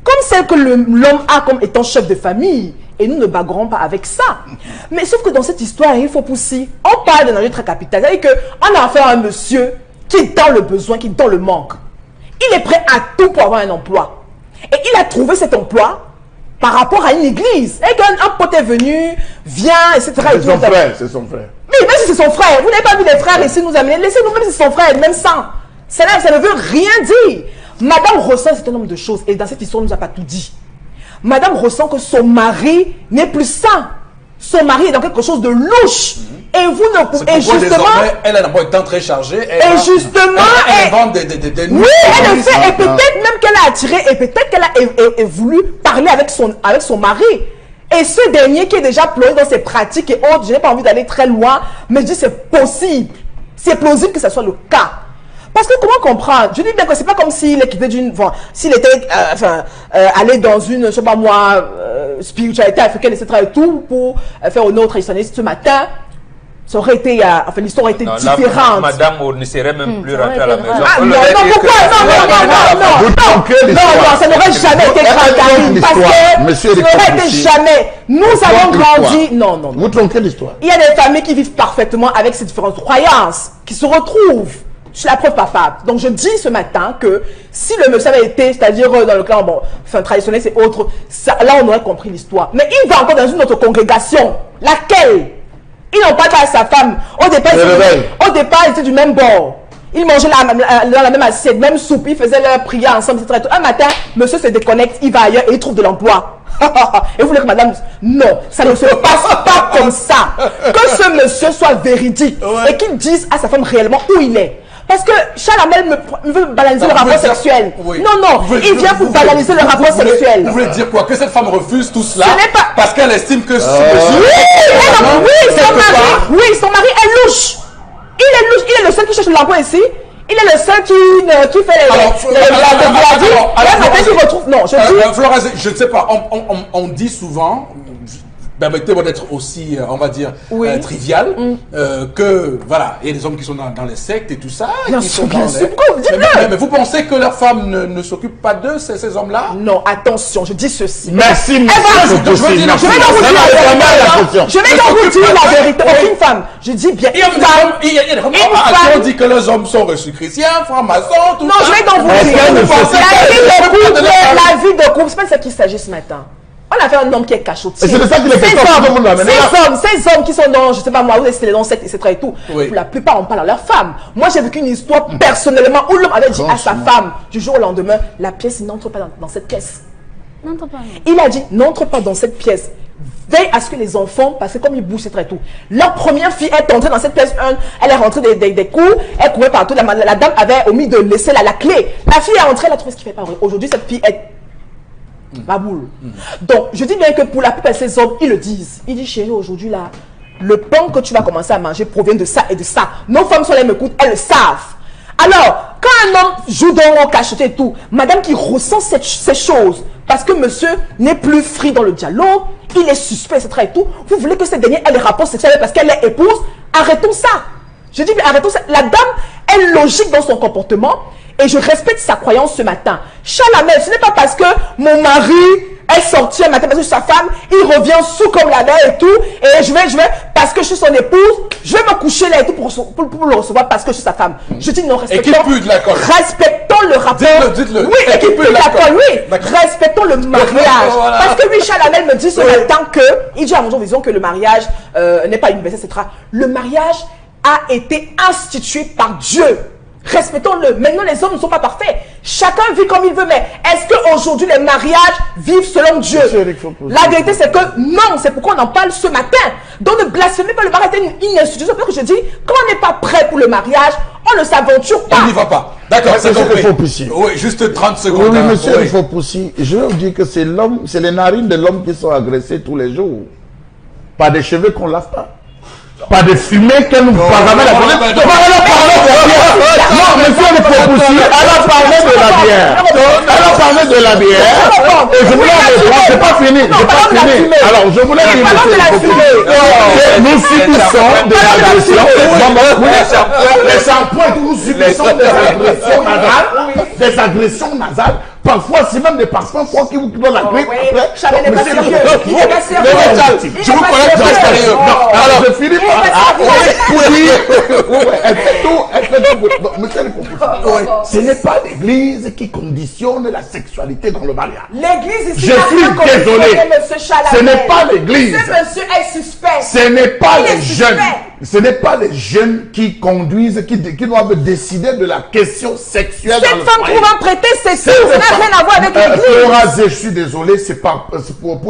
Comme celle que l'homme a comme étant chef de famille. Et nous ne bagarrons pas avec ça. Mais sauf que dans cette histoire, il faut pousser. On parle d'un enjeu très capital. C'est-à-dire qu'on a affaire à un monsieur qui est dans le besoin, qui est dans le manque. Il est prêt à tout pour avoir un emploi. Et il a trouvé cet emploi par rapport à une église. Et qu'un pote est venu, vient, etc. C'est son frère, c'est son frère. Mais même si c'est son frère, vous n'avez pas vu les frères ici nous amener. Laissez-nous, même si c'est son frère, même sang. Ça ne veut rien dire. Madame ressent un certain nombre de choses. Et dans cette histoire, on ne nous a pas tout dit. Madame ressent que son mari n'est plus sain. Son mari est dans quelque chose de louche. Et vous ne pouvez... Et justement... Elle a d'abord été très chargée. Et justement... Elle vend des oui, elle le fait. Et peut-être même qu'elle a attiré... Et peut-être qu'elle a voulu parler avec son mari. Et ce dernier qui est déjà plongé dans ses pratiques et autres, je n'ai pas envie d'aller très loin, mais je dis c'est possible. C'est plausible que ce soit le cas. Parce que comment comprendre? Je dis bien que c'est pas comme s'il est quitté d'une... Enfin, s'il était allé dans une, je sais pas moi, spiritualité africaine, etc. et tout, pour faire honneur au traditionnaliste ce matin, ça aurait été... enfin, l'histoire aurait été différente. Madame ne serait même plus rentrée à la maison. Ah non, pourquoi? Non, ça n'aurait jamais été grave. Parce que ça n'aurait été jamais. Nous avons grandi... Non. Vous tronquez l'histoire. Il y a des familles qui vivent parfaitement avec ces différentes croyances, qui se retrouvent. Je suis la preuve palpable. Donc, je dis ce matin que si le monsieur avait été, c'est-à-dire dans le clan, bon, enfin, traditionnel, c'est autre, ça, là, on aurait compris l'histoire. Mais il va encore dans une autre congrégation. Laquelle? Ils n'ont pas dit à sa femme. Au départ, ils étaient du même bord. Ils mangeaient dans la même assiette, même soupe, ils faisaient leur prière ensemble, etc. Un matin, monsieur se déconnecte, il va ailleurs et il trouve de l'emploi. Et vous voulez que madame... Non, ça ne se passe pas comme ça. Que ce monsieur soit véridique et qu'il dise à sa femme réellement où il est. Parce que Charles Hamel me veut banaliser le rapport sexuel. Oui. Non, il vient pour banaliser le rapport sexuel. Vous voulez dire quoi? Que cette femme refuse tout cela Ce n'est pas... parce qu'elle estime que ce oui, son mari est louche. Il est louche, il est le seul qui cherche l'emploi ici. Il est le seul qui fait Florence, je ne sais pas, on dit souvent, permettez-moi d'être aussi, on va dire, trivial, que, voilà, il y a des hommes qui sont dans les sectes et tout ça. Bien sûr, pourquoi vous dites mais vous pensez que leurs femmes ne s'occupent pas d'eux, ces hommes-là? Non, attention, je dis ceci. Merci, Je vais donc vous dire la vérité. Aucune femme, je dis bien, Il y a des femmes qui ont dit que les hommes sont reçus chrétiens, francs-maçons, tout ça. non, je vais donc vous dire, la vie de couple, c'est pas de ça qu'il s'agit ce matin. On a fait un homme qui est cachotier. Et c'est de ça qu'il est fait. Ces hommes qui sont dans, je sais pas moi, où c'est dans cette, etc. et tout. Oui. Pour la plupart, on parle à leur femme. Moi, j'ai vécu une histoire personnellement où l'homme avait dit à sa femme, du jour au lendemain, la pièce n'entre pas dans cette pièce. N'entre pas. Il a dit, n'entre pas dans cette pièce. Veille à ce que les enfants, parce que comme ils bougent, c'est très tout. Leur première fille est entrée dans cette pièce, elle est rentrée des cours, elle courait partout. La dame avait omis de laisser la clé. La fille est entrée, elle a trouvé ce qui fait pas vrai. Aujourd'hui, cette fille est ma boule. Donc, je dis bien que pour la plupart de ces hommes, ils le disent. Ils disent, chérie, aujourd'hui là, le pain que tu vas commencer à manger provient de ça et de ça. Nos femmes sont là, elles m'écoutent, elles le savent. Alors, quand un homme joue dans le cacheté et tout, madame qui ressent ces choses, parce que monsieur n'est plus free dans le dialogue, il est suspect, etc. et tout, vous voulez que cette dernière ait des rapports sexuels parce qu'elle est épouse, arrêtons ça. Je dis, arrêtons ça. La dame est logique dans son comportement et je respecte sa croyance ce matin. Charles Hamel, ce n'est pas parce que mon mari est sorti un matin parce que sa femme, il revient sous comme la mer et tout, et je vais, parce que je suis son épouse, je vais me coucher là et tout pour le recevoir parce que je suis sa femme. Je dis non, respectons. Et qui pue de l'alcool. Respectons le rapport. Dites-le. Oui, et qui pue de l'alcool, oui. Respectons le mariage. Voilà. Parce que lui, Charles Hamel me dit ce matin que, il dit à mon vision que le mariage n'est pas universel, etc. Le mariage a été institué par Dieu. Respectons-le. Maintenant, les hommes ne sont pas parfaits. Chacun vit comme il veut. Mais est-ce qu'aujourd'hui, les mariages vivent selon Dieu? La vérité, c'est que non. C'est pourquoi on en parle ce matin. Donc, ne blasphémez pas le mariage. C'est une institution. C'est pour que je dis, quand on n'est pas prêt pour le mariage, on ne s'aventure pas. On n'y va pas. D'accord, c'est compris. Oui, juste 30 secondes. Oui, monsieur Fopoussi, je veux vous dire que c'est l'homme, c'est les narines de l'homme qui sont agressées tous les jours. Pas des cheveux qu'on lave pas. Pas de fumée que nous parlons. Non, monsieur le Fopoussi, elle a parlé de la bière. Elle a parlé de la bière. Et je voulais répondre, c'est pas fini. C'est pas fini. Alors, je voulais dire, monsieur le Fopoussi, nous subissons des agressions. Les shampoings, nous subissons des agressions nasales. Des agressions nasales. Parfois, c'est même des parfums qui vous donnent la grippe. Jamais n'est pas sérieux. Je vous connais de l'extérieur. Alors, je finis par elle fait tout. Monsieur le Fopoussi, ce n'est pas l'église qui conditionne la sexualité dans le mariage. L'église ici, je suis désolé. Ce n'est pas l'église. Ce monsieur est suspect. Ce n'est pas les jeunes. Ce n'est pas les jeunes qui conduisent, qui doivent décider de la question sexuelle. Cette femme trouve un prétexte, c'est tout. Ça n'a rien à voir avec l'église. Je suis désolé, c'est pour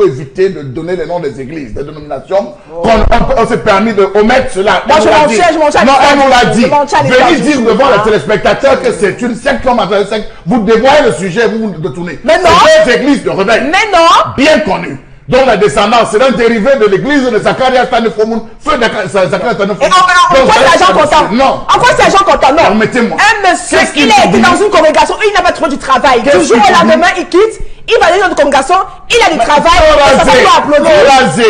éviter de donner les noms des églises, des dénominations. On s'est permis de omettre cela. Moi, je m'en charge. Non, elle nous l'a dit. Venez dire devant les téléspectateurs que c'est une secte comme une secte. Vous dévoilez le sujet, vous vous détournez. Mais non. C'est des églises de rebelles. Mais non. Bien connues. Donc la descendance, c'est un dérivé de l'église de Zacharias Tanefomoun. Feu de Zacharias Tanefomoun. Et en quoi c'est agent comptant? Non. En quoi c'est agent comptant? Non. Permettez-moi. Un monsieur, il a été dans une congrégation, il n'a pas trouvé du travail. Du jour au lendemain, il quitte, il va aller dans une congrégation, il a du travail.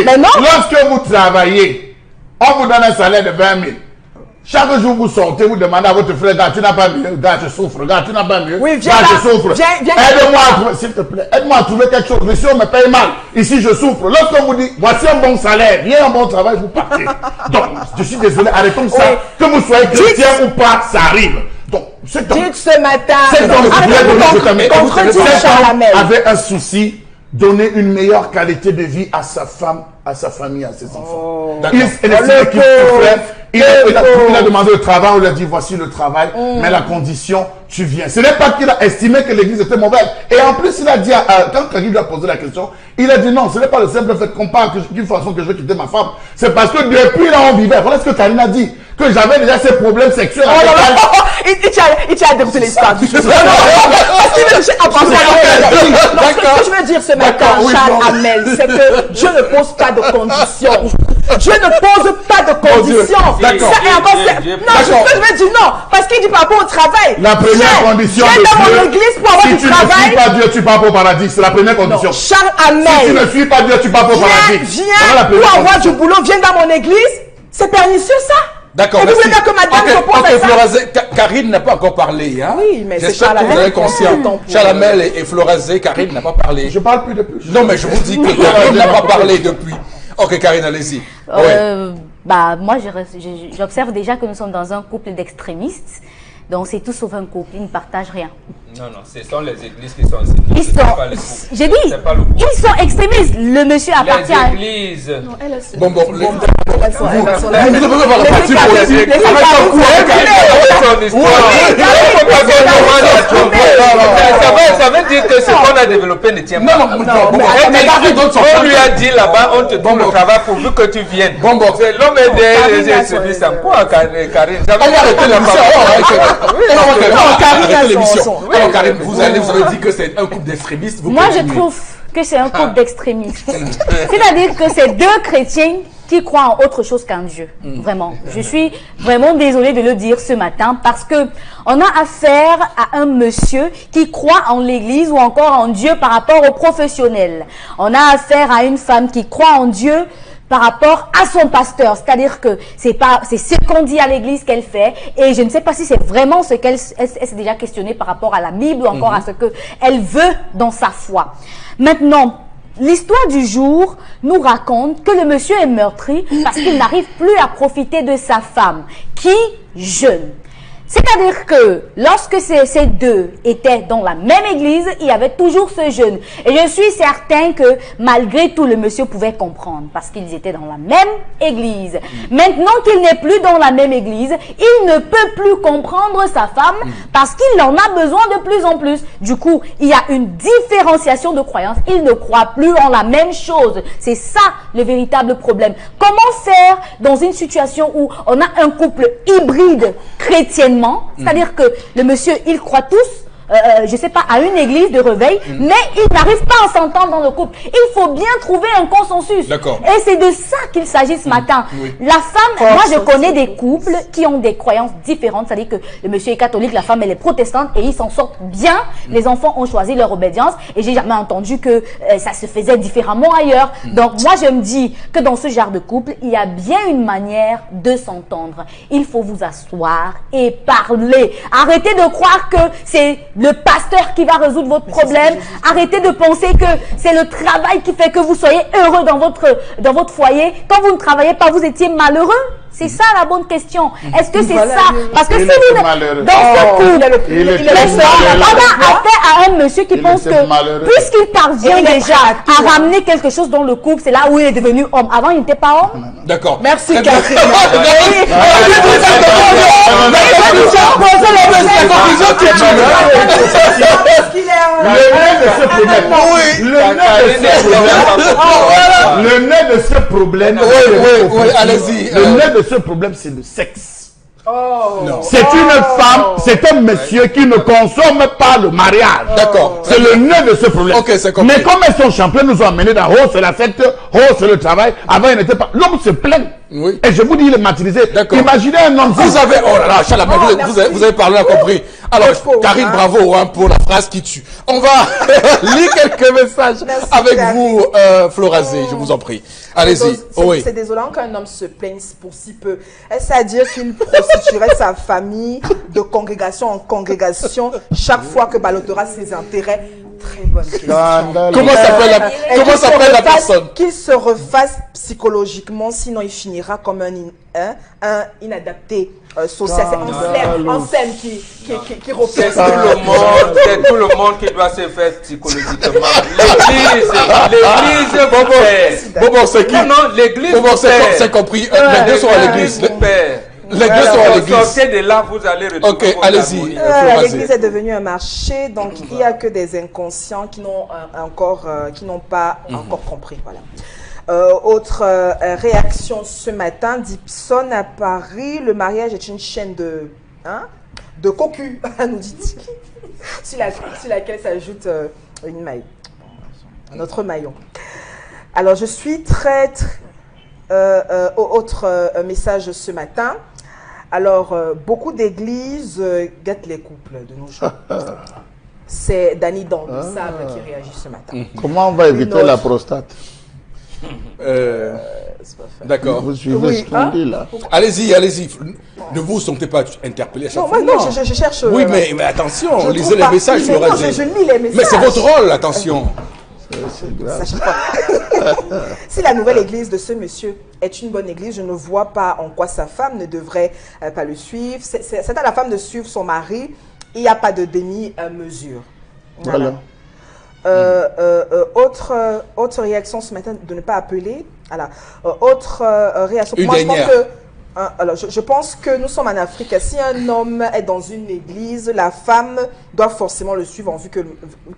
Mais non. Lorsque vous travaillez, on vous donne un salaire de 20 000. Chaque jour vous sortez, vous demandez à votre frère, gars, tu n'as pas mieux, gars, je souffre, gars, tu n'as pas mieux, oui, viens gars, là. je souffre. Aide-moi à trouver, s'il te plaît, aide-moi à trouver quelque chose. Monsieur, on me paye mal. Ici, je souffre. Lorsqu'on vous dit, voici un bon salaire, viens un bon travail, vous partez. Donc, je suis désolé, arrêtons ça. Que vous soyez chrétien ou pas, ça arrive. Donc, cet homme, Dites ce matin. cet homme Contredire Charles Hamel. avait un souci, donner une meilleure qualité de vie à sa femme, à sa famille, à ses enfants. Il estimait qu'il souffrait. Il a demandé le travail, on lui a dit voici le travail, mais la condition, tu viens. Ce n'est pas qu'il a estimé que l'église était mauvaise. Et en plus, il a dit, quand Karine lui a posé la question, il a dit non, ce n'est pas le simple fait qu'on parle d'une façon que je vais quitter ma femme. C'est parce que depuis là, on vivait. Voilà ce que Karine a dit. Que j'avais déjà ces problèmes sexuels. Oh non, non, il t'a dérouté l'histoire. Parce qu'il veut toucher à penser à ce que je veux dire ce matin, Charles Hamel, c'est que Dieu ne pose pas de conditions. Dieu ne pose pas de conditions. D'accord. Non, je veux dire non. Parce qu'il dit par rapport au travail. La première condition de Dieu, dans mon église pour avoir du travail. Si tu ne suis pas Dieu, tu pars au paradis. C'est la première condition. Non, Charles Hamel. Si tu ne suis pas Dieu, tu pars au paradis. Viens pour avoir du boulot, viens dans mon église. C'est pernicieux ça. D'accord, merci. Vous voulez que madame Florazé, Karine n'a pas encore parlé. Hein? Oui, mais c'est Charles Hamel. Vous êtes conscient. Charles Hamel et Florazé, Karine n'a pas parlé. Je parle plus depuis. Non, mais je vous dis que Karine n'a pas parlé depuis. Ok, Karine, allez-y. Bah, moi, j'observe déjà que nous sommes dans un couple d'extrémistes. Donc, c'est tout sauf un couple. Ils ne partagent rien. Non, non, ce sont les églises qui sont extrémistes. J'ai dit, ils sont extrémistes. Le monsieur appartient à... Les églises. Bon, vous ne pouvez pas la partie politique. Ça veut dire que ce qu'on a développé ne tient pas. Non, on lui a dit là-bas, on te donne le travail pourvu que tu viennes. L'homme est des extrémistes. Quoi, Karine? On va arrêter l'émission. Alors, Karine, vous avez dit que c'est un couple d'extrémistes. Moi, je trouve que c'est un couple d'extrémistes. C'est-à-dire que c'est deux chrétiens qui croient en autre chose qu'en Dieu. Vraiment. Je suis vraiment désolée de le dire ce matin parce que on a affaire à un monsieur qui croit en l'église ou encore en Dieu par rapport aux professionnels. On a affaire à une femme qui croit en Dieu par rapport à son pasteur, c'est-à-dire que c'est ce qu'on dit à l'église qu'elle fait, et je ne sais pas si c'est vraiment ce qu'elle s'est déjà questionnée par rapport à la Bible ou encore à ce qu'elle veut dans sa foi. Maintenant, l'histoire du jour nous raconte que le monsieur est meurtri parce qu'il n'arrive plus à profiter de sa femme, qui jeûne. C'est-à-dire que lorsque ces deux étaient dans la même église, il y avait toujours ce jeûne. Et je suis certain que malgré tout, le monsieur pouvait comprendre parce qu'ils étaient dans la même église. Maintenant qu'il n'est plus dans la même église, il ne peut plus comprendre sa femme parce qu'il en a besoin de plus en plus. Du coup, il y a une différenciation de croyances. Il ne croit plus en la même chose. C'est ça le véritable problème. Comment faire dans une situation où on a un couple hybride chrétien? C'est-à-dire que le monsieur, il croit tous, je ne sais pas, à une église de réveil, mais il n'arrive pas à s'entendre dans le couple. Il faut bien trouver un consensus. Et c'est de ça qu'il s'agit ce matin. La femme, moi je connais des couples qui ont des croyances différentes, c'est-à-dire que le monsieur est catholique, la femme elle est protestante et ils s'en sortent bien. Les enfants ont choisi leur obédience et j'ai jamais entendu que ça se faisait différemment ailleurs. Donc moi je me dis que dans ce genre de couple, il y a bien une manière de s'entendre. Il faut vous asseoir et parler. Arrêtez de croire que c'est le pasteur qui va résoudre votre problème. Arrêtez de penser que c'est le travail qui fait que vous soyez heureux dans votre foyer. Quand vous ne travaillez pas, vous étiez malheureux. C'est ça la bonne question. Est-ce que c'est ça? Parce que si vous dans ce couple, on a affaire à un monsieur qui pense que puisqu'il parvient déjà à ramener quelque chose dans le couple, c'est là où il est devenu homme. Avant, il n'était pas homme. D'accord. Merci Catherine. Le nez de ce problème, allez-y. Le nez de ce problème, c'est le sexe. C'est une femme, c'est un monsieur qui ne consomme pas le mariage. D'accord. C'est le nœud de ce problème. Ok, c'est compris. Mais comme elles sont champions, nous ont amené dans c'est la fête, c'est le travail. Avant, il n'était pas. L'homme se plaint. Oui. Et je vous dis, il est martyrisé. Imaginez un homme. Vous avez, oh là là, Charles, vous avez parlé, on a compris. Alors, Karine, bravo pour la phrase qui tue. On va lire quelques messages avec vous, Florazé, je vous en prie. Allez-y. C'est désolant qu'un homme se plaigne pour si peu. Est-ce à dire qu'il prostituerait sa famille de congrégation en congrégation chaque fois que ballotera ses intérêts Très bonne question. Comment s'appelle la personne? Qu'il se refasse psychologiquement, sinon il finira comme un inadapté social. C'est Anselme qui C'est représente. tout le monde qui doit se faire psychologiquement. L'église, Bon, c'est qui? Non, l'église. Bon, c'est compris. Les deux sont à l'église. Les deux sont à l'église. Sortez de là, vous allez retrouver. Ok, allez-y. L'église est devenue un marché, donc il n'y a que des inconscients qui n'ont pas encore compris. Voilà. Autre réaction ce matin, Dipson à Paris, le mariage est une chaîne de cocu, nous dit-il, sur laquelle s'ajoute une maille, un autre maillon. Alors je suis autre message ce matin. Alors, beaucoup d'églises gâtent les couples de nos jours. C'est Danny dans le sable qui réagit ce matin. Comment on va éviter la prostate? D'accord. Vous suivez ce qu'on dit là? Allez-y. Ne vous sentez pas interpellé à chaque fois. Non, je cherche... Oui, mais attention, lisez les messages sur le radio. Je lis les messages. Mais c'est votre rôle, attention. C'est grave. Si la nouvelle église de ce monsieur est une bonne église, je ne vois pas en quoi sa femme ne devrait pas le suivre. C'est à la femme de suivre son mari. Il n'y a pas de demi-mesure. Voilà. Autre réaction ce matin, de ne pas appeler. Voilà. Autre réaction. Une dernière. Je pense que nous sommes en Afrique. Si un homme est dans une église, la femme doit forcément le suivre, vu que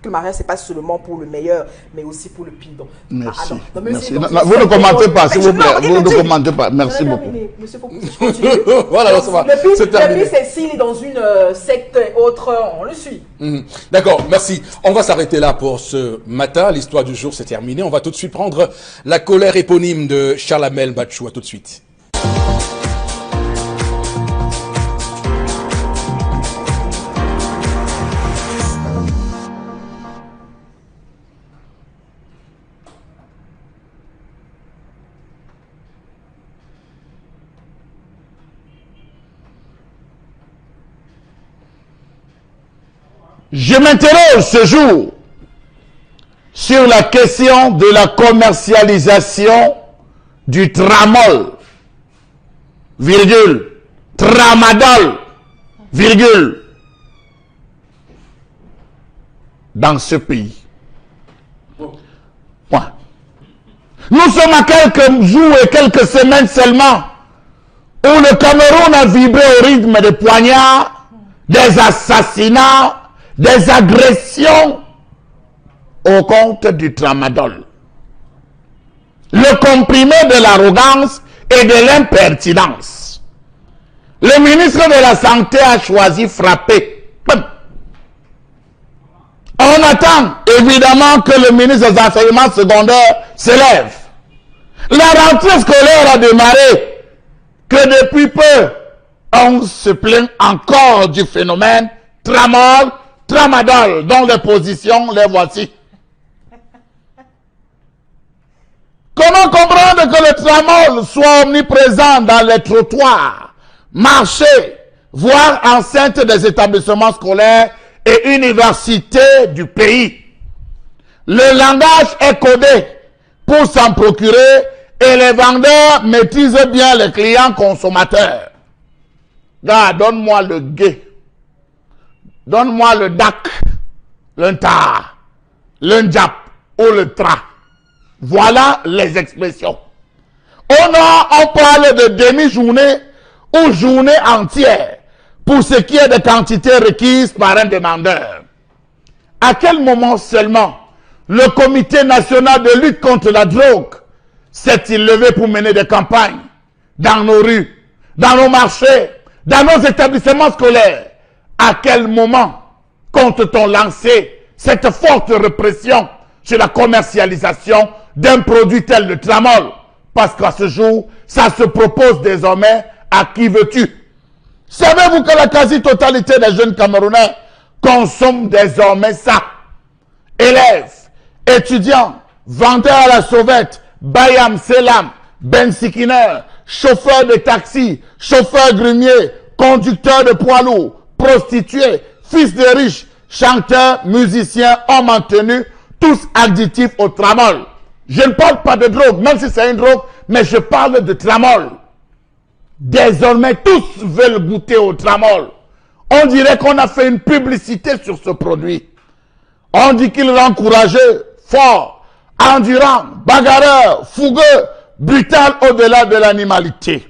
le mariage, ce n'est pas seulement pour le meilleur, mais aussi pour le pire. Merci. Merci. Vous ne commentez pas, s'il vous plaît. Vous ne commentez pas. Merci beaucoup. Monsieur Fopousi, je continue. Voilà, ça va. C'est terminé. Le pire, c'est s'il est dans une secte autre, on le suit. D'accord, merci. On va s'arrêter là pour ce matin. L'histoire du jour, c'est terminé. On va tout de suite prendre la colère éponyme de Charlamel Bachou. À tout de suite. Je m'interroge ce jour sur la question de la commercialisation du tramol, virgule, tramadol, virgule, dans ce pays. Point. Nous sommes à quelques jours et quelques semaines seulement où le Cameroun a vibré au rythme des poignards, des assassinats, des agressions au compte du tramadol. Le comprimé de l'arrogance et de l'impertinence. Le ministre de la Santé a choisi frapper. On attend évidemment que le ministre des Enseignements secondaires s'élève. La rentrée scolaire a démarré, que depuis peu, on se plaint encore du phénomène tramol, tramadol, dont les positions, les voici. Comment comprendre que le tramol soit omniprésent dans les trottoirs, marchés, voire enceintes des établissements scolaires et universités du pays? Le langage est codé pour s'en procurer et les vendeurs maîtrisent bien les clients consommateurs. Gars, donne-moi le gué. Donne-moi le DAC, le NTA, le NJAP ou le TRA. Voilà les expressions. Au nord, on parle de demi-journée ou journée entière pour ce qui est des quantités requises par un demandeur. À quel moment seulement le Comité national de lutte contre la drogue s'est-il levé pour mener des campagnes dans nos rues, dans nos marchés, dans nos établissements scolaires? À quel moment compte-t-on lancer cette forte répression sur la commercialisation d'un produit tel le tramol? Parce qu'à ce jour, ça se propose désormais à qui veux-tu. Savez-vous que la quasi-totalité des jeunes Camerounais consomment désormais ça? Élèves, étudiants, vendeurs à la sauvette, Bayam Selam, Ben Sikiner, chauffeurs de taxi, chauffeurs grumiers, conducteurs de poids lourds, prostituées, fils de riches, chanteurs, musiciens, hommes en tenue, tous additifs au tramol. Je ne parle pas de drogue, même si c'est une drogue, mais je parle de tramol. Désormais, tous veulent goûter au tramol. On dirait qu'on a fait une publicité sur ce produit. On dit qu'il rend courageux, fort, endurant, bagarreur, fougueux, brutal au-delà de l'animalité.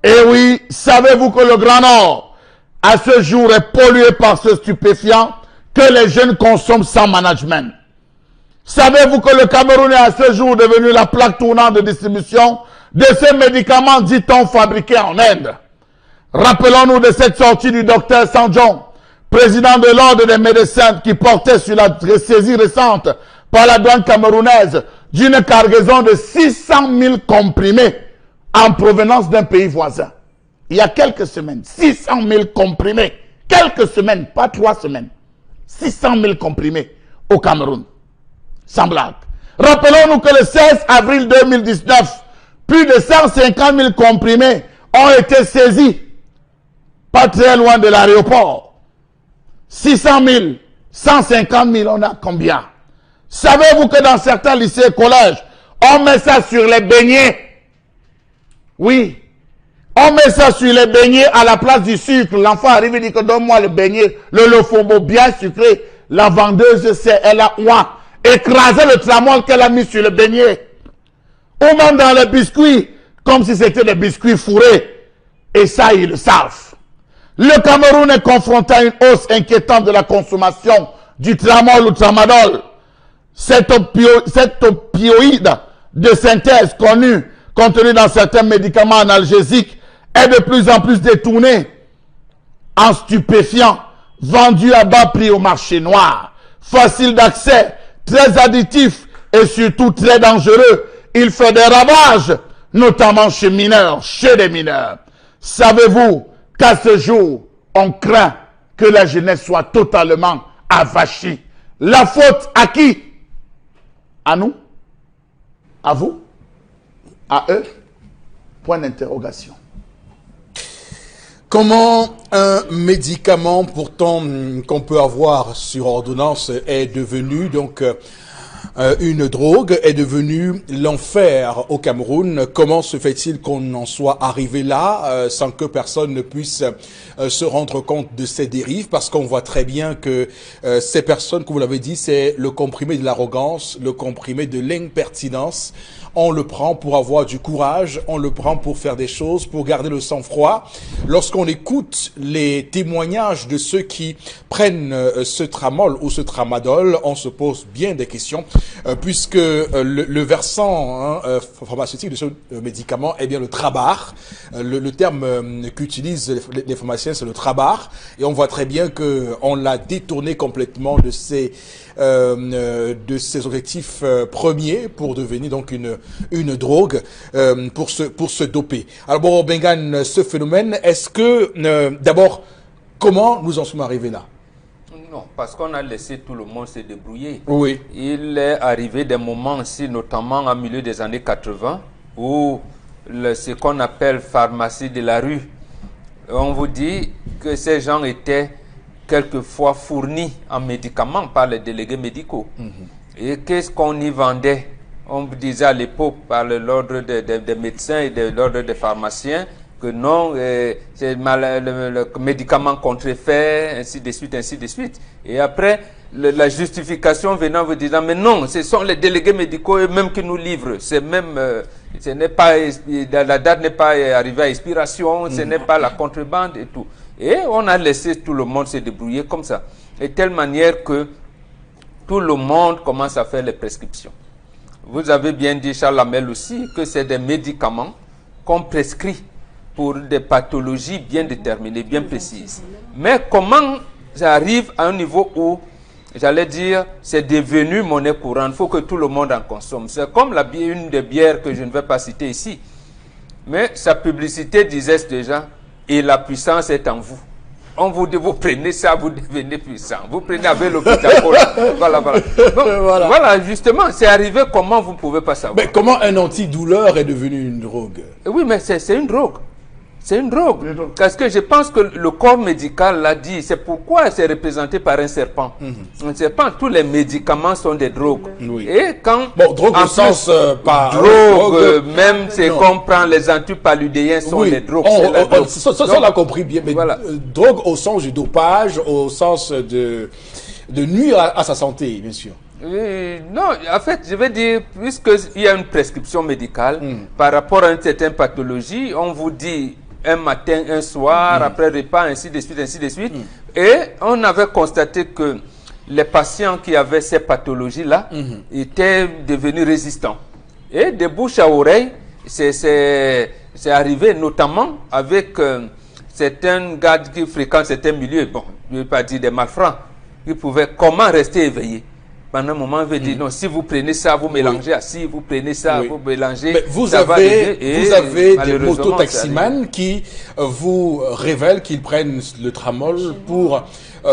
Et oui, savez-vous que le Grand Nord, à ce jour, est pollué par ce stupéfiant que les jeunes consomment sans management? Savez-vous que le Cameroun est à ce jour devenu la plaque tournante de distribution de ces médicaments, dit-on, fabriqués en Inde? Rappelons-nous de cette sortie du docteur Sanjon, président de l'ordre des médecins, qui portait sur la saisie récente par la douane camerounaise d'une cargaison de 600 000 comprimés en provenance d'un pays voisin. Il y a quelques semaines, 600 000 comprimés. Quelques semaines, pas 3 semaines. 600 000 comprimés au Cameroun. Sans blague. Rappelons-nous que le 16 avril 2019, plus de 150 000 comprimés ont été saisis, pas très loin de l'aéroport. 600 000, 150 000, on a combien? Savez-vous que dans certains lycées et collèges, on met ça sur les beignets? Oui. On met ça sur les beignets à la place du sucre. L'enfant arrive et dit que donne-moi le beignet, le lofombo bien sucré. La vendeuse, elle a écrasé le tramol qu'elle a mis sur le beignet. Ou même dans les biscuits, comme si c'était des biscuits fourrés. Et ça, ils le savent. Le Cameroun est confronté à une hausse inquiétante de la consommation du tramol ou tramadol. Cet opioïde de synthèse contenu dans certains médicaments analgésiques est de plus en plus détourné en stupéfiant, vendu à bas prix au marché noir. Facile d'accès, très additif et surtout très dangereux. Il fait des ravages, notamment chez les mineurs. Savez-vous qu'à ce jour, on craint que la jeunesse soit totalement avachie? La faute à qui? À nous? À vous? À eux? Point d'interrogation. Comment un médicament pourtant qu'on peut avoir sur ordonnance est devenu donc une drogue, est devenue l'enfer au Cameroun? Comment se fait-il qu'on en soit arrivé là sans que personne ne puisse se rendre compte de ces dérives? Parce qu'on voit très bien que ces personnes, comme vous l'avez dit, c'est le comprimé de l'arrogance, le comprimé de l'impertinence. On le prend pour avoir du courage, on le prend pour faire des choses, pour garder le sang-froid. Lorsqu'on écoute les témoignages de ceux qui prennent ce tramol ou ce tramadol, on se pose bien des questions, puisque le versant pharmaceutique de ce médicament est bien le trabar. Le terme qu'utilisent les pharmaciens, c'est le trabar, et on voit très bien que on l'a détourné complètement de ses objectifs premiers pour devenir donc une drogue pour se doper. Alors bon, Bengan, ce phénomène, est-ce que d'abord, comment nous en sommes arrivés là? Non, parce qu'on a laissé tout le monde se débrouiller. Oui. Il est arrivé des moments aussi, notamment au milieu des années 80, où ce qu'on appelle pharmacie de la rue, on vous dit que ces gens étaient quelquefois fournis en médicaments par les délégués médicaux. Et qu'est-ce qu'on y vendait? On disait à l'époque par l'ordre des médecins et de l'ordre des pharmaciens que non, c'est le médicament contrefait, ainsi de suite, ainsi de suite. Et après, la justification venant vous disant, mais non, ce sont les délégués médicaux eux-mêmes qui nous livrent. C'est même, ce n'est pas, la date n'est pas arrivée à expiration, ce n'est pas la contrebande et tout. Et on a laissé tout le monde se débrouiller comme ça. De telle manière que tout le monde commence à faire les prescriptions. Vous avez bien dit, Charles Lamel aussi, que c'est des médicaments qu'on prescrit pour des pathologies bien déterminées, bien précises. Mais comment ça arrive à un niveau où, j'allais dire, c'est devenu monnaie courante, il faut que tout le monde en consomme. C'est comme une des bières que je ne vais pas citer ici. Mais sa publicité disait déjà, et la puissance est en vous. On vous dit, vous prenez ça, vous devenez puissant. Vous prenez avec le voilà, voilà. Donc, voilà, justement, c'est arrivé comment vous ne pouvez pas savoir. Mais comment un antidouleur est devenu une drogue? Oui, mais c'est une drogue. C'est une drogue. Parce que je pense que le corps médical l'a dit. C'est pourquoi c'est représenté par un serpent. Un serpent, tous les médicaments sont des drogues. Oui. Et quand... Bon, drogue au sens pas... drogue, même c'est qu'on prend les antipaludéens sont oui, les drogues. ça, on l'a compris bien. Mais voilà. Drogue au sens du dopage, au sens de nuire à sa santé, bien sûr. Non, en fait, je vais dire, puisqu'il y a une prescription médicale par rapport à une certaine pathologie, on vous dit un matin, un soir, après repas, ainsi de suite, ainsi de suite. Et on avait constaté que les patients qui avaient ces pathologies-là étaient devenus résistants. Et de bouche à oreille, c'est arrivé notamment avec certains gars qui fréquentent certains milieux, bon, je ne vais pas dire des malfrats, qui pouvaient comment rester éveillés. Pendant un moment, on veut dire, non, si vous prenez ça, vous mélangez, si vous prenez ça, vous mélangez. Mais vous avez des mototaximans qui vous révèlent qu'ils prennent le tramol pour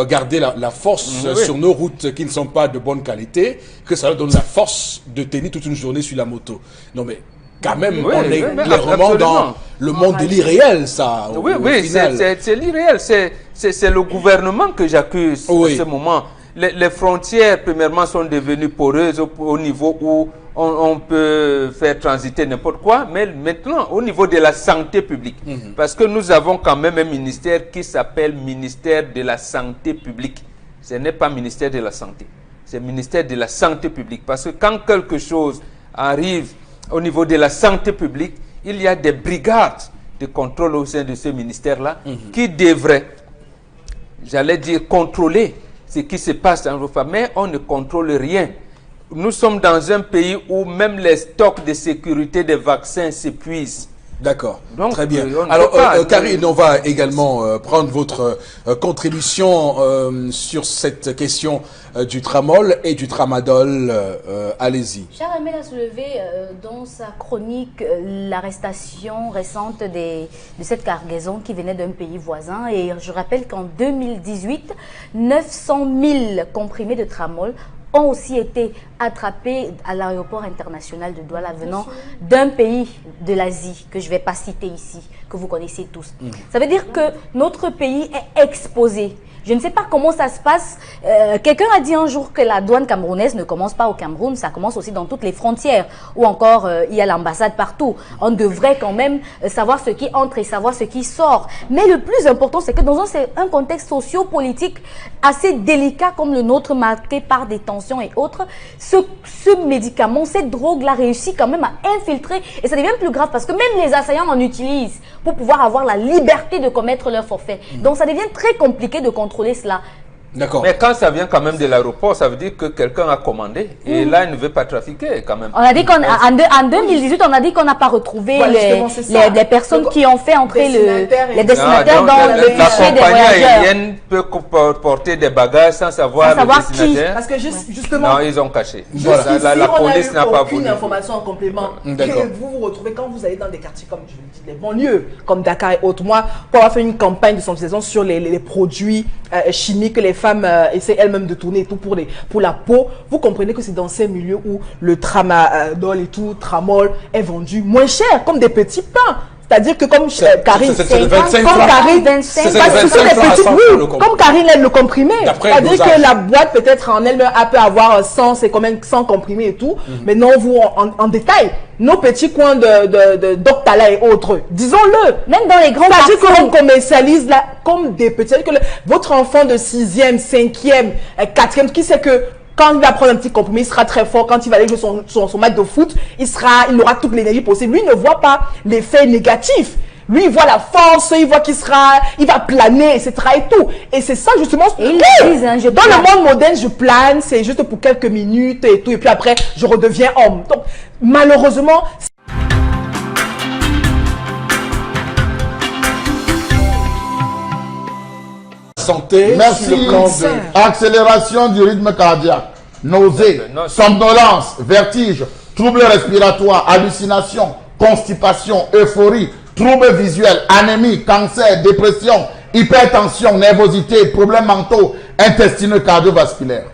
garder la force sur nos routes qui ne sont pas de bonne qualité, que ça leur donne la force de tenir toute une journée sur la moto. Non mais, quand même, on est clairement dans le monde de l'irréel, ça. Oui, c'est l'irréel. C'est le gouvernement que j'accuse à ce moment. Les frontières, premièrement, sont devenues poreuses au niveau où on peut faire transiter n'importe quoi, mais maintenant, au niveau de la santé publique, parce que nous avons quand même un ministère qui s'appelle ministère de la santé publique. Ce n'est pas ministère de la santé, c'est ministère de la santé publique, parce que quand quelque chose arrive au niveau de la santé publique, il y a des brigades de contrôle au sein de ce ministère-là qui devraient, j'allais dire, contrôler ce qui se passe en Europa, mais on ne contrôle rien. Nous sommes dans un pays où même les stocks de sécurité des vaccins s'épuisent. D'accord, très bien. Alors, Karine, on va également prendre votre contribution sur cette question du tramol et du tramadol. Allez-y. Charles Amel a soulevé dans sa chronique l'arrestation récente de cette cargaison qui venait d'un pays voisin. Et je rappelle qu'en 2018, 900 000 comprimés de tramol ont aussi été attrapés à l'aéroport international de Douala venant d'un pays de l'Asie que je ne vais pas citer ici, que vous connaissez tous. Ça veut dire que notre pays est exposé. Je ne sais pas comment ça se passe. Quelqu'un a dit un jour que la douane camerounaise ne commence pas au Cameroun, ça commence aussi dans toutes les frontières, ou encore il y a l'ambassade partout. On devrait quand même savoir ce qui entre et savoir ce qui sort. Mais le plus important, c'est que dans un contexte socio-politique assez délicat comme le nôtre, marqué par des tensions et autres, ce médicament, cette drogue-là réussit quand même à infiltrer. Et ça devient plus grave parce que même les assaillants en utilisent pour pouvoir avoir la liberté de commettre leur forfait. Donc ça devient très compliqué de contrôler cela. D'accord. Mais quand ça vient quand même de l'aéroport, ça veut dire que quelqu'un a commandé. Et là, il ne veut pas trafiquer quand même. On a dit qu'en 2018, on a dit qu'on n'a pas retrouvé les personnes qui ont fait entrer les destinataires dans le fichier des voyageurs. La compagnie aérienne peut porter des bagages sans savoir le destinataire. Parce que justement... Non, ils ont caché. Voilà. La police n'a pas voulu. Aucune information en complément. Que vous vous retrouvez quand vous allez dans des quartiers comme, je vous le dis, les banlieues, comme Dakar et autres. Moi, pour avoir fait une campagne de sensibilisation sur les produits chimiques que les femmes essaient elles-mêmes de tourner et tout pour la peau, vous comprenez que c'est dans ces milieux où le tramadol et tout, tramol est vendu moins cher, comme des petits pains. C'est-à-dire que comme Karine, comme Karine aime le comprimé, c'est-à-dire que la boîte peut-être en elle-même peut avoir 100, c'est quand même 100 comprimés et tout, mais non, vous en détail, nos petits coins de Doctala et autres, disons-le, même dans les grands parties que l'on commercialise là comme des petits, c'est-à-dire que votre enfant de 6e, 5e, 4e, qui sait que quand il va prendre un petit comprimé, il sera très fort. Quand il va aller jouer son match de foot, il aura toute l'énergie possible. Lui, il ne voit pas l'effet négatif. Lui, il voit la force, il voit il va planer, etc. et tout. Et c'est ça, justement. Dans le monde moderne, je plane, c'est juste pour quelques minutes et tout. Et puis après, je redeviens homme. Donc, malheureusement... Santé, merci. Accélération du rythme cardiaque, nausée, somnolence, vertige, troubles respiratoires, hallucinations, constipation, euphorie, troubles visuels, anémie, cancer, dépression, hypertension, nervosité, problèmes mentaux, intestinaux, cardiovasculaires.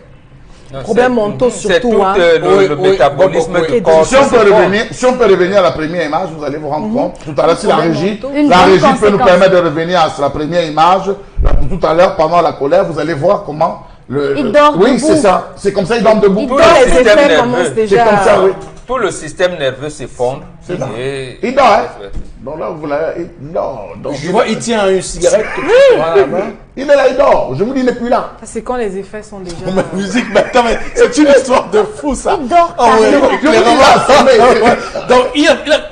Problèmes mentaux C'est surtout. tout Hein. le métabolisme du corps. Si on peut revenir à la première image, vous allez vous rendre compte. Tout à l'heure, si la régie peut nous permettre de revenir à la première image. Tout à l'heure, pendant la colère, vous allez voir comment... Il dort oui, debout. c'est ça. C'est comme ça, il dort debout. Tout les effets commencent déjà. C'est comme ça, oui. Tout le système nerveux s'effondre. C'est ça. Et... Il dort, hein. Donc là, vous l'avez... Il dort. Donc, Je vois, il tient une cigarette. voilà, il est là, il dort. Je vous dis, il n'est plus là. C'est quand les effets sont déjà... Ma musique, mais attends, mais c'est une histoire de fou, ça. Il dort Ah ouais, carrément. clairement. Donc,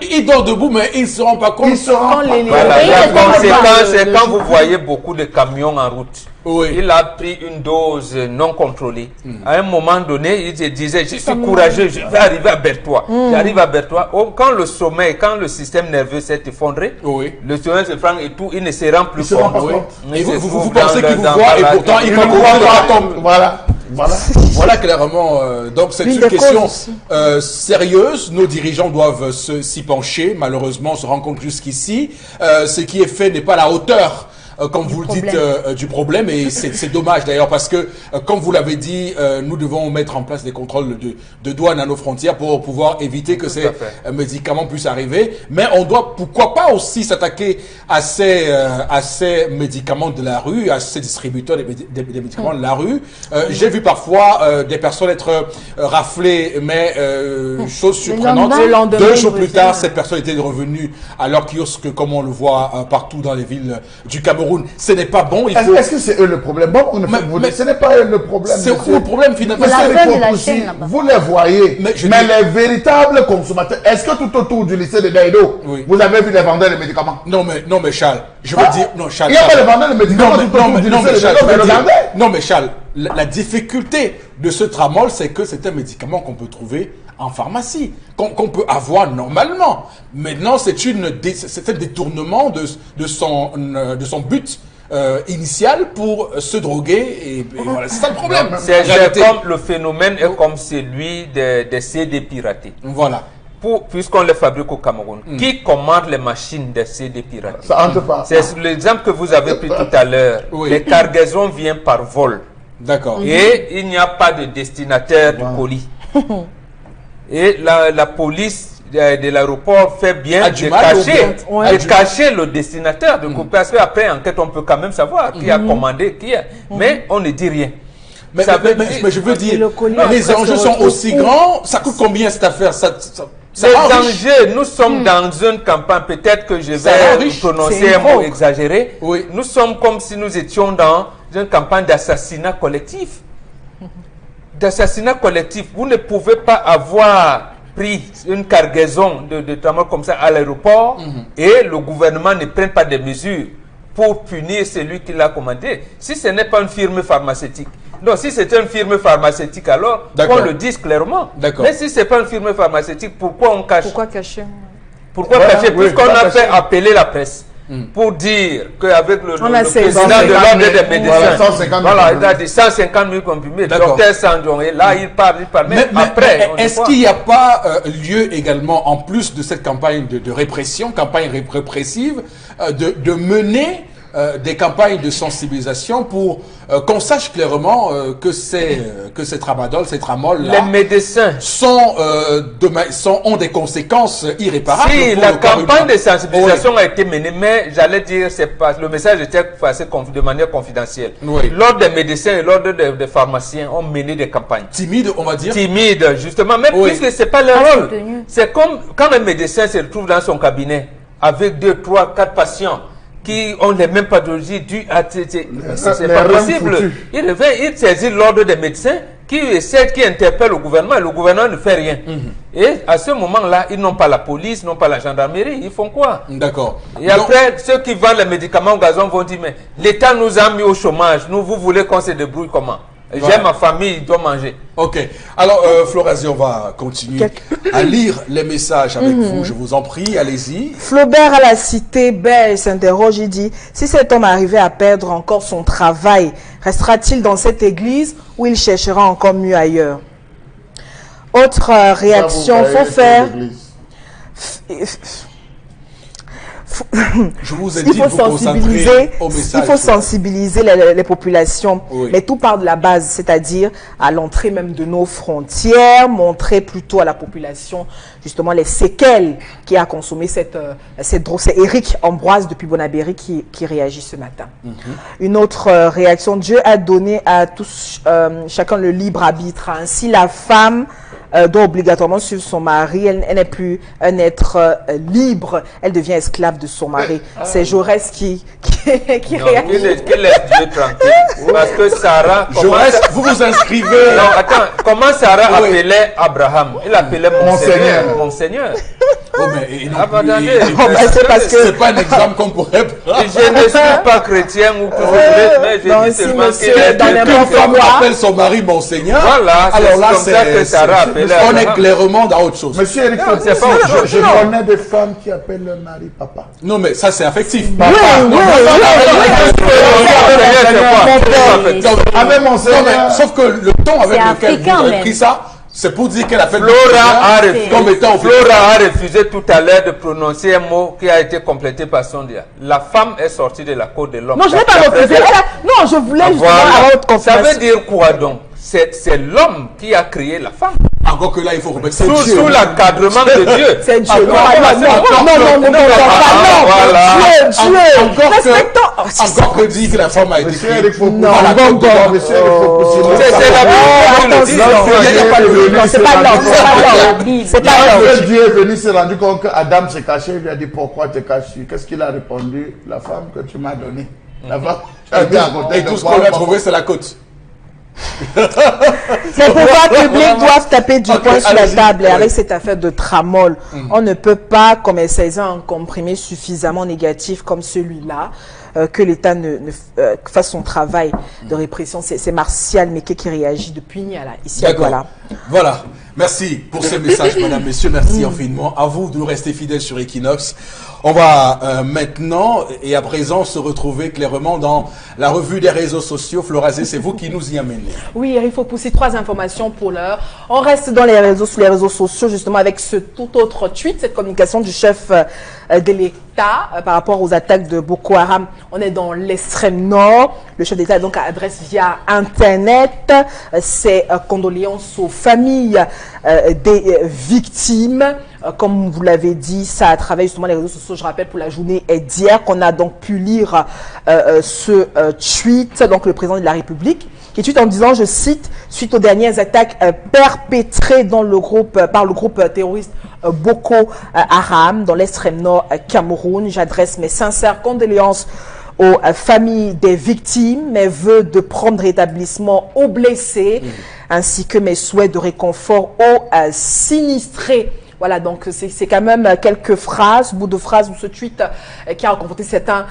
il dort debout, mais il ne se rend pas compte. Il se rend Quand les- Voilà, Oui, la c'est comme conséquence, ça. c'est quand vous voyez beaucoup de camions en route. Oui. Il a pris une dose non contrôlée. À un moment donné, il se disait, je suis courageux, je vais arriver à Bertois. J'arrive à Bertois. Oh, quand le sommeil, quand le système nerveux s'est effondré, Oui. le sommeil se prend et tout, il ne se rend plus Il se rend pas compte. compte. Et Il se vous trouve pensez dans qu'il vous dans voit et la- pourtant il Il va ne courir croit dans la pas. tombe. Voilà. Voilà. Voilà clairement, donc c'est L'une une des question causes sérieuse. Nos dirigeants doivent s'y pencher. Malheureusement, on se rend compte jusqu'ici. Ce qui est fait n'est pas à la hauteur. Comme vous le dites, du problème, et c'est dommage d'ailleurs parce que, comme vous l'avez dit, nous devons mettre en place des contrôles de douane à nos frontières pour pouvoir éviter que ces médicaments puissent arriver. Mais on doit, pourquoi pas aussi s'attaquer à ces médicaments de la rue, à ces distributeurs des médicaments de la rue. J'ai vu parfois des personnes être raflées, mais chose surprenante, Le lendemain, 2 jours ils plus tard, reviennent. cette personne était revenue à leur kiosque, comme on le voit partout dans les villes du Cameroun. Ce n'est pas bon. Il faut... Est-ce que c'est eux le problème? Bon, ce n'est pas eux le problème. C'est où le problème finalement? C'est la Parce que- fin de la chaîne, là-bas. Vous les voyez, Mais mais, je dis- les véritables consommateurs, est-ce que tout autour du lycée de Daïdo, Oui. vous avez vu les vendeurs de médicaments? Non mais Charles, je veux dire non Charles. Il n'y a pas Charles. de vendeurs de médicaments Non tout mais, non, autour mais, du non, mais lycée de Charles, Daïdo, je mais veux dire- regardez. non mais Charles, la difficulté de ce tramol, c'est que c'est un médicament qu'on peut trouver en pharmacie, qu'on peut avoir normalement. Maintenant, c'est un détournement de son but initial pour se droguer et voilà, c'est ça le problème. C'est Réalité. comme le phénomène est comme celui des CD piratés. Voilà. Puisqu'on les fabrique au Cameroun, qui commande les machines des CD piratés? Ça entre pas. C'est l'exemple que vous avez pris tout à l'heure. Oui. Les cargaisons viennent par vol. D'accord. Et il n'y a pas de destinataire du colis. Et la police de l'aéroport fait bien A de du mal cacher, au bien. de cacher le destinataire. Parce qu'après enquête, on peut quand même savoir qui a commandé, qui a. Mais on ne dit rien. Mais, Ça mais- veut mais- dire- mais je veux dire, le colis les après enjeux se sont retrouve aussi où? grands. Ça coûte combien cette affaire? Ça Les enrichit. enjeux, nous sommes dans une campagne, peut-être que je Ça vais enrichit. prononcer C'est un mot une drogue. exagéré. Oui. Nous sommes comme si nous étions dans une campagne d'assassinat collectif. D'assassinat collectif. Vous ne pouvez pas avoir pris une cargaison de tramway comme ça à l'aéroport et le gouvernement ne prenne pas des mesures pour punir celui qui l'a commandé. Si ce n'est pas une firme pharmaceutique. Non, si c'est une firme pharmaceutique, alors D'accord. on le dise clairement. D'accord. Mais si ce n'est pas une firme pharmaceutique, pourquoi on cache? Pourquoi cacher? Pourquoi Voilà, cacher? oui, Puisqu'on pas a cacher. fait appeler la presse pour dire qu'avec le On a président 150 de l'ordre 000, des médecins, voilà, 150 000 voilà, il a comprimés. dit 150 000 comprimés, D'accord. docteur Sandjon, et là il parle, mais après, on est-ce voit. qu'il n'y a pas lieu également, en plus de cette campagne de répression, campagne répressive, de mener des campagnes de sensibilisation pour qu'on sache clairement que ces tramadol, ces tramol Les médecins, ont des conséquences irréparables. si pour la le corps campagne humain. de sensibilisation a été menée, mais j'allais dire, c'est pas, le message était passé de manière confidentielle. Oui. L'ordre des médecins et l'ordre des pharmaciens ont mené des campagnes. Timide, on va dire. Timide, justement, même Oui. puisque c'est pas leur Pas rôle. soutenu. C'est comme quand un médecin se retrouve dans son cabinet avec 2, 3, 4 patients qui ont les mêmes pathologies dues à... C'est les pas reins possible. foutus. Il revient, il saisit l'ordre des médecins qui interpelle le gouvernement et le gouvernement ne fait rien. Et à ce moment-là, ils n'ont pas la police, n'ont pas la gendarmerie, ils font quoi? D'accord. Et après, ceux qui vendent les médicaments au gazon vont dire, mais l'État nous a mis au chômage, nous, vous voulez qu'on se débrouille comment? Voilà. J'ai ma famille, il doit manger. Ok. Alors, Florazie, on va continuer à lire les messages avec vous. Je vous en prie, allez-y. Flaubert à la cité belle s'interroge, il dit, si cet homme arrivait à perdre encore son travail, restera-t-il dans cette église ou il cherchera encore mieux ailleurs? Autre réaction, faut faire... Je vous ai il dit faut de vous concentrer sensibiliser, au message. il faut sensibiliser les populations, Oui. mais tout part de la base, c'est-à-dire à l'entrée même de nos frontières, montrer plutôt à la population justement les séquelles qui a consommé cette drogue. C'est Eric Ambroise depuis Bonabéry qui réagit ce matin. Une autre réaction: Dieu a donné à tous chacun le libre arbitre. Ainsi, la femme doit obligatoirement suivre son mari. Elle n'est plus un être libre. Elle devient esclave de son mari. C'est Jaurès qui réagit. Qu'il laisse Dieu tranquille. Parce que Sarah... Vous vous inscrivez. Non, attends. Comment Sarah Oui. appelait Abraham? Il appelait mon Seigneur. Oh, mais il Attendez. C'est parce que c'est pas un exemple qu'on pourrait prendre. Je ne suis pas chrétien ou que vous voulez, mais je non, dis si, seulement monsieur, qu'il est dans Dieu. n'importe Qu'une femme quoi. appelle son mari mon Seigneur. Voilà, c'est alors là, comme ça que Sarah appelait on est Abraham. clairement dans autre chose. Monsieur Eric, Non, c'est pas autre chose. je connais des femmes qui appellent leur mari papa. Non, mais ça, c'est affectif. Oui, oui, Avec mon Non, Seigneur. mais, sauf que le ton avec C'est lequel africain, vous avez même. pris ça, c'est pour dire qu'elle a fait Flora étant a refusé tout à l'heure de prononcer un mot qui a été complété par son dia. La femme est sortie de la côte de l'homme. non, je n'ai pas refusé. Non, je voulais justement avoir votre Voilà. Ça veut confirmation. dire quoi donc? C'est l'homme qui a créé la femme. Encore que là, il faut remettre ça. Sous l'encadrement de Dieu. C'est Dieu. Non, Encore Respectons. que dit que la femme a été Monsieur créée. Eric Foucault. Non, Voilà, bon, donc, Monsieur Eric Foucault. C'est la Bible qui le dit. attention. Il y a pas de Non, c'est pas l'homme, c'est pas l'homme. C'est pas l'homme. Quand Dieu est venu, s'est rendu compte qu'Adam s'est caché, il lui a dit pourquoi te caches-tu? Qu'est-ce qu'il a répondu? La femme que tu m'as donnée. La femme, tu as dit à côté Et de tout ce moi, qu'on a trouvé, c'est la côte. Les pouvoirs publics doivent taper du Ok, poing sur la allez-y. table. Et Oui. avec cette affaire de tramol, on ne peut pas commercialiser un comprimé suffisamment négatif comme celui-là, que l'État ne fasse son travail de répression. C'est Martial Meké qui réagit depuis Niala, ici à D'accord. Douala. Voilà. Merci pour ces messages, mesdames, messieurs. Merci infiniment. À vous de nous rester fidèles sur Equinox. On va maintenant et à présent se retrouver clairement dans la revue des réseaux sociaux. Florazé, c'est vous qui nous y amenez. Oui, il faut pousser 3 informations pour l'heure. On reste dans les réseaux, sur les réseaux sociaux, justement, avec ce tout autre tweet, cette communication du chef de l'État par rapport aux attaques de Boko Haram. On est dans l'extrême nord. Le chef d'État donc adresse via Internet ses condoléances aux familles des victimes. Comme vous l'avez dit, ça a travaillé justement les réseaux sociaux. Je rappelle pour la journée d'hier qu'on a donc pu lire ce tweet, donc le président de la République, qui tweet en disant, je cite, suite aux dernières attaques perpétrées dans par le groupe terroriste Boko Haram dans l'extrême nord Cameroun, j'adresse mes sincères condoléances aux familles des victimes, mes vœux de prompt rétablissement aux blessés, ainsi que mes souhaits de réconfort aux sinistrés. Voilà, donc c'est quand même quelques phrases, bout de phrases ou ce tweet qui a rencontré certains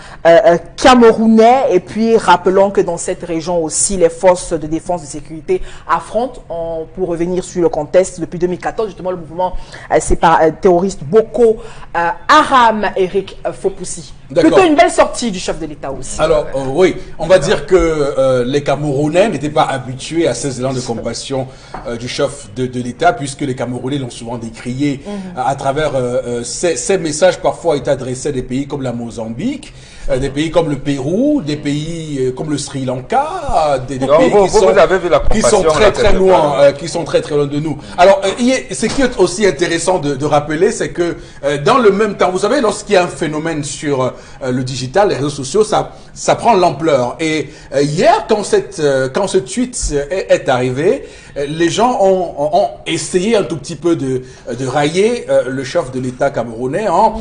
Camerounais. Et puis rappelons que dans cette région aussi, les forces de défense et de sécurité affrontent, pour revenir sur le contexte, depuis 2014, justement le mouvement terroriste Boko Haram, Eric Fopoussi. Plutôt une belle sortie du chef de l'État aussi. Alors, oui, on va dire que les Camerounais n'étaient pas habitués à ces élans de compassion du chef de l'État, puisque les Camerounais l'ont souvent décrié à travers ces messages parfois étaient adressés à des pays comme la Mozambique, des pays comme le Pérou, des pays comme le Sri Lanka, des pays qui sont très très loin, qui sont très très loin de nous. Alors, ce qui est aussi intéressant de rappeler, c'est que dans le même temps, vous savez, lorsqu'il y a un phénomène sur le digital, les réseaux sociaux, ça prend l'ampleur. Et hier, quand ce tweet est arrivé, les gens ont essayé un tout petit peu de railler le chef de l'État camerounais en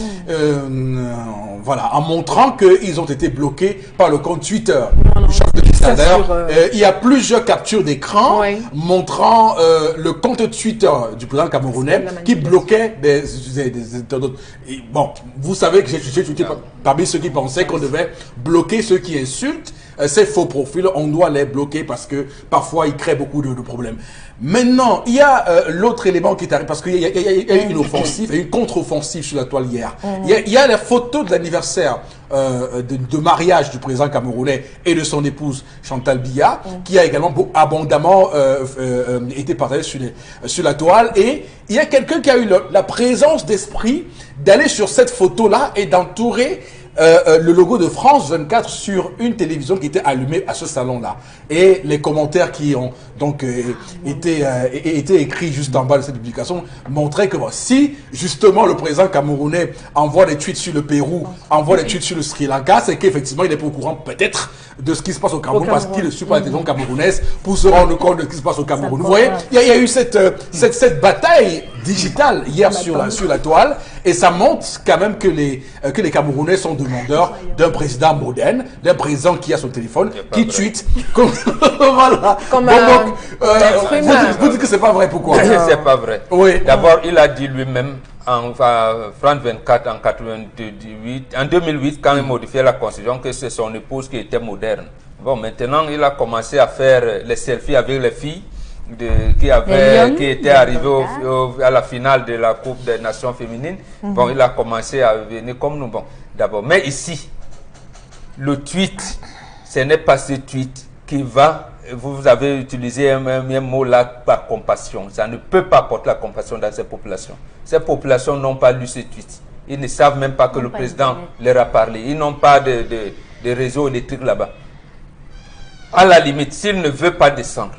montrant qu'ils ont été bloqués par le compte Twitter du chef de l'État. D'ailleurs, il y a plusieurs captures d'écran montrant le compte Twitter du président camerounais qui bloquait des internautes. Bon, vous savez que j'ai tweeté parmi ceux qui pensaient qu'on devait bloquer ceux qui insultent ces faux profils, on doit les bloquer parce que parfois ils créent beaucoup de problèmes. Maintenant, il y a l'autre élément qui est arrivé, parce qu'il y a eu une offensive et une contre-offensive sur la toile hier. Il y a la photo de l'anniversaire de mariage du président camerounais et de son épouse Chantal Biya, qui a également abondamment été partagée sur la toile. Et il y a quelqu'un qui a eu la présence d'esprit d'aller sur cette photo-là et d'entourer le logo de France 24 sur une télévision qui était allumée à ce salon-là. Et les commentaires qui ont donc été écrits juste en bas de cette publication montraient que si justement le président camerounais envoie des tweets sur le Pérou, envoie des tweets sur le Sri Lanka, c'est qu'effectivement il est pas au courant peut-être de ce qui se passe au Cameroun, parce qu'il ne suit pas la télévision camerounaise pour se rendre compte de ce qui se passe au Cameroun. Vous voyez, il y a eu cette bataille digitale hier sur la toile, et ça montre quand même que les Camerounais sont demandeurs d'un président moderne, d'un président qui a son téléphone, qui tweet comme voilà. Vous dites que c'est pas vrai, pourquoi? C'est pas vrai. Oui. D'abord, il a dit lui-même en France 24 en 2008, quand il modifiait la constitution, que c'est son épouse qui était moderne. Bon, maintenant, il a commencé à faire les selfies avec les filles qui étaient arrivées à la finale de la Coupe des Nations féminines. Bon, il a commencé à venir comme nous. Bon, d'abord, mais ici, le tweet, ce n'est pas ce tweet qui va. Vous avez utilisé un mot là, par compassion. Ça ne peut pas apporter la compassion dans ces populations. Ces populations n'ont pas lu ce tweet. Ils ne savent même pas que le président leur a parlé. Ils n'ont pas de réseau électrique là-bas. À la limite, s'il ne veut pas descendre,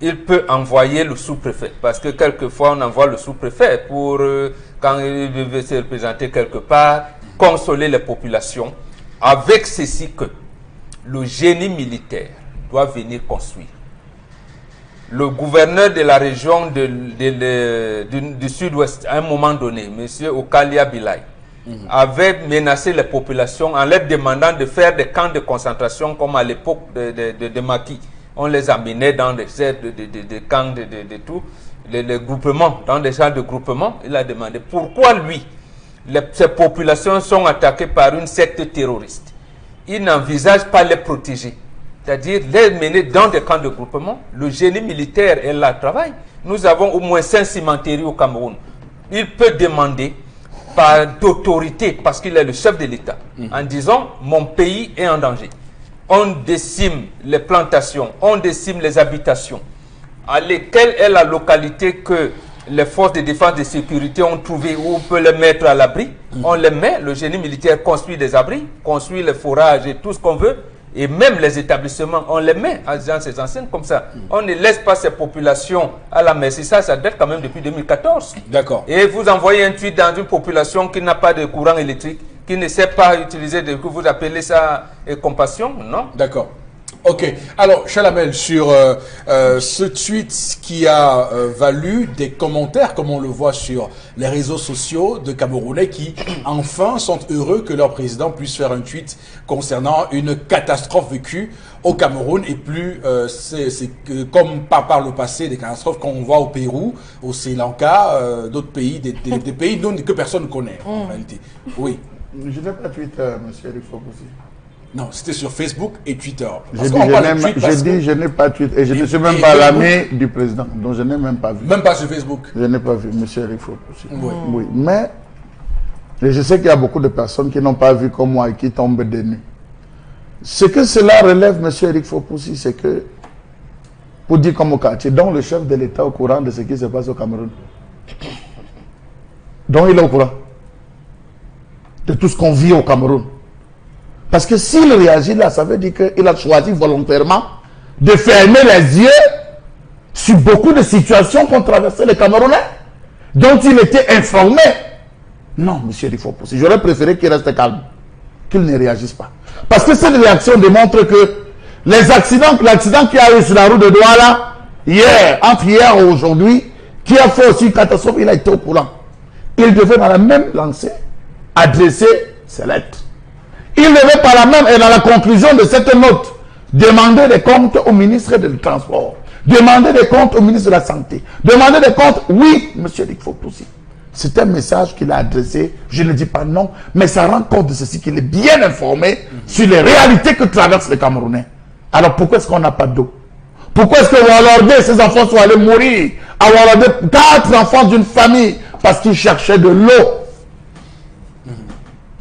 il peut envoyer le sous-préfet. Parce que quelquefois, on envoie le sous-préfet pour, quand il veut se représenter quelque part, consoler les populations. Avec ceci que le génie militaire doit venir construire. Le gouverneur de la région du sud-ouest, à un moment donné, M. Okalia Bilay, avait menacé les populations en leur demandant de faire des camps de concentration comme à l'époque de Maki. On les amenait dans des camps de tout, les groupements, dans des champs de groupement. Il a demandé pourquoi lui, ces populations sont attaquées par une secte terroriste. Il n'envisage pas les protéger. C'est-à-dire les mener dans des camps de groupement. Le génie militaire est là, travail. Nous avons au moins 5 cimenteries au Cameroun. Il peut demander par d'autorité, parce qu'il est le chef de l'État, en disant mon pays est en danger. On décime les plantations, on décime les habitations. Quelle est la localité que les forces de défense et de sécurité ont trouvé où on peut les mettre à l'abri? On les met, le génie militaire construit des abris, construit les forages et tout ce qu'on veut. Et même les établissements, on les met dans ces enseignes comme ça. On ne laisse pas ces populations à la merci. Ça date quand même depuis 2014. D'accord. Et vous envoyez un tweet dans une population qui n'a pas de courant électrique, qui ne sait pas utiliser que vous appelez ça compassion, non? D'accord. Ok. Alors, Chalamel, sur ce tweet qui a valu des commentaires, comme on le voit sur les réseaux sociaux de Camerounais qui, enfin, sont heureux que leur président puisse faire un tweet concernant une catastrophe vécue au Cameroun et plus, c'est comme par le passé, des catastrophes qu'on voit au Pérou, au Sri Lanka, d'autres pays, des pays que personne ne connaît, en réalité. Oui. Je n'ai pas Twitter, monsieur Eric Fopoussi. Non, c'était sur Facebook et Twitter. J'ai dit je n'ai pas Twitter et je ne suis même pas l'ami du président, donc je n'ai même pas vu. Même pas sur Facebook. Je n'ai pas vu, monsieur Eric Fopoussi. Oui. Oui. Mais je sais qu'il y a beaucoup de personnes qui n'ont pas vu comme moi et qui tombent des nues. Ce que cela relève, monsieur Eric Fopoussi, c'est que, pour dire comme au quartier, donc le chef de l'État est au courant de ce qui se passe au Cameroun. Donc il est au courant de tout ce qu'on vit au Cameroun. Parce que s'il réagit là, ça veut dire qu'il a choisi volontairement de fermer les yeux sur beaucoup de situations qu'ont traversé les Camerounais, dont il était informé. Non, monsieur, il faut pousser. J'aurais préféré qu'il reste calme, qu'il ne réagisse pas. Parce que cette réaction démontre que l'accident qu'il y a eu sur la route de Douala, entre hier et aujourd'hui, qui a fait aussi une catastrophe, il a été au courant. Il devait dans la même lancée adresser ses lettres. Il devait par la même, et dans la conclusion de cette note, demander des comptes au ministre des Transports, demander des comptes au ministre de la Santé, demander des comptes, oui, monsieur Eric Fopoussi, C'est un message qu'il a adressé. Je ne dis pas non, mais ça rend compte de ceci, qu'il est bien informé sur les réalités que traversent les Camerounais. Alors pourquoi est-ce qu'on n'a pas d'eau? Pourquoi est-ce que Walordé, ses enfants sont allés mourir? À Walordé, 4 enfants d'une famille, parce qu'ils cherchaient de l'eau.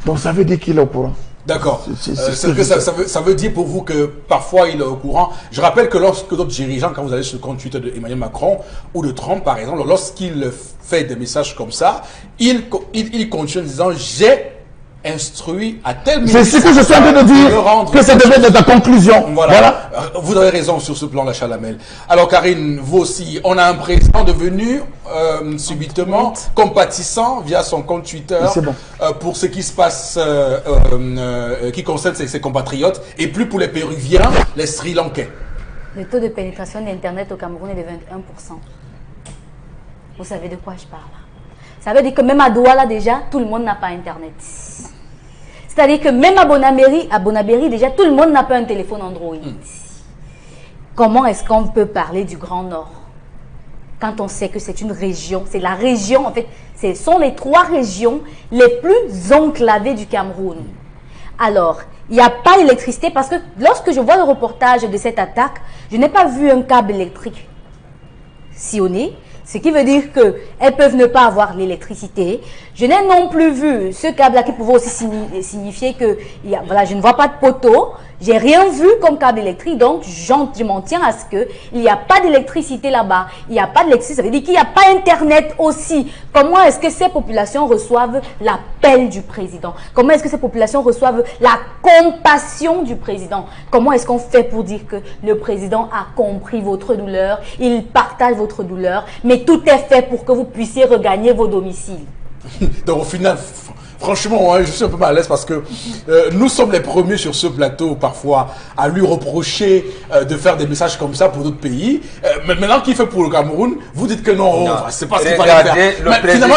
Donc ça veut dire qu'il est au courant. D'accord. Ça veut dire pour vous que parfois il est au courant. Je rappelle que lorsque d'autres dirigeants, quand vous allez sur le compte Twitter d'Emmanuel Macron ou de Trump par exemple, lorsqu'il fait des messages comme ça, il continue en disant j'ai instruit à tel ministre. C'est ce que je suis en train de dire, que ça devait être la conclusion. Voilà. Vous avez raison sur ce plan, la Chalamel. Alors Karine, vous aussi, on a un président devenu subitement compatissant via son compte Twitter bon. pour ce qui se passe, qui concerne ses compatriotes, et plus pour les Péruviens, les Sri Lankais. Le taux de pénétration d'Internet au Cameroun est de 21%. Vous savez de quoi je parle? Ça veut dire que même à Douala déjà, tout le monde n'a pas Internet. C'est-à-dire que même à Bonabéry, déjà, tout le monde n'a pas un téléphone Android. Comment est-ce qu'on peut parler du Grand Nord quand on sait que c'est une région, c'est la région, en fait, ce sont les 3 régions les plus enclavées du Cameroun. Alors, il n'y a pas d'électricité parce que lorsque je vois le reportage de cette attaque, je n'ai pas vu un câble électrique sillonné. Ce qui veut dire qu'elles peuvent ne pas avoir l'électricité. Je n'ai non plus vu ce câble-là qui pouvait aussi signifier que voilà, je ne vois pas de poteau. J'ai rien vu comme câble électrique. Donc, je m'en tiens à ce qu'il n'y a pas d'électricité là-bas. Il n'y a pas d'électricité. Ça veut dire qu'il n'y a pas Internet aussi. Comment est-ce que ces populations reçoivent l'appel du président? Comment est-ce que ces populations reçoivent la compassion du président? Comment est-ce qu'on fait pour dire que le président a compris votre douleur, il partage votre douleur, mais tout est fait pour que vous puissiez regagner vos domiciles? Donc au final, franchement, je suis un peu mal à l'aise parce que nous sommes les premiers sur ce plateau parfois à lui reprocher de faire des messages comme ça pour d'autres pays. Mais maintenant qu'il fait pour le Cameroun, vous dites que non, c'est pas ce qu'il fallait faire. Mais finalement,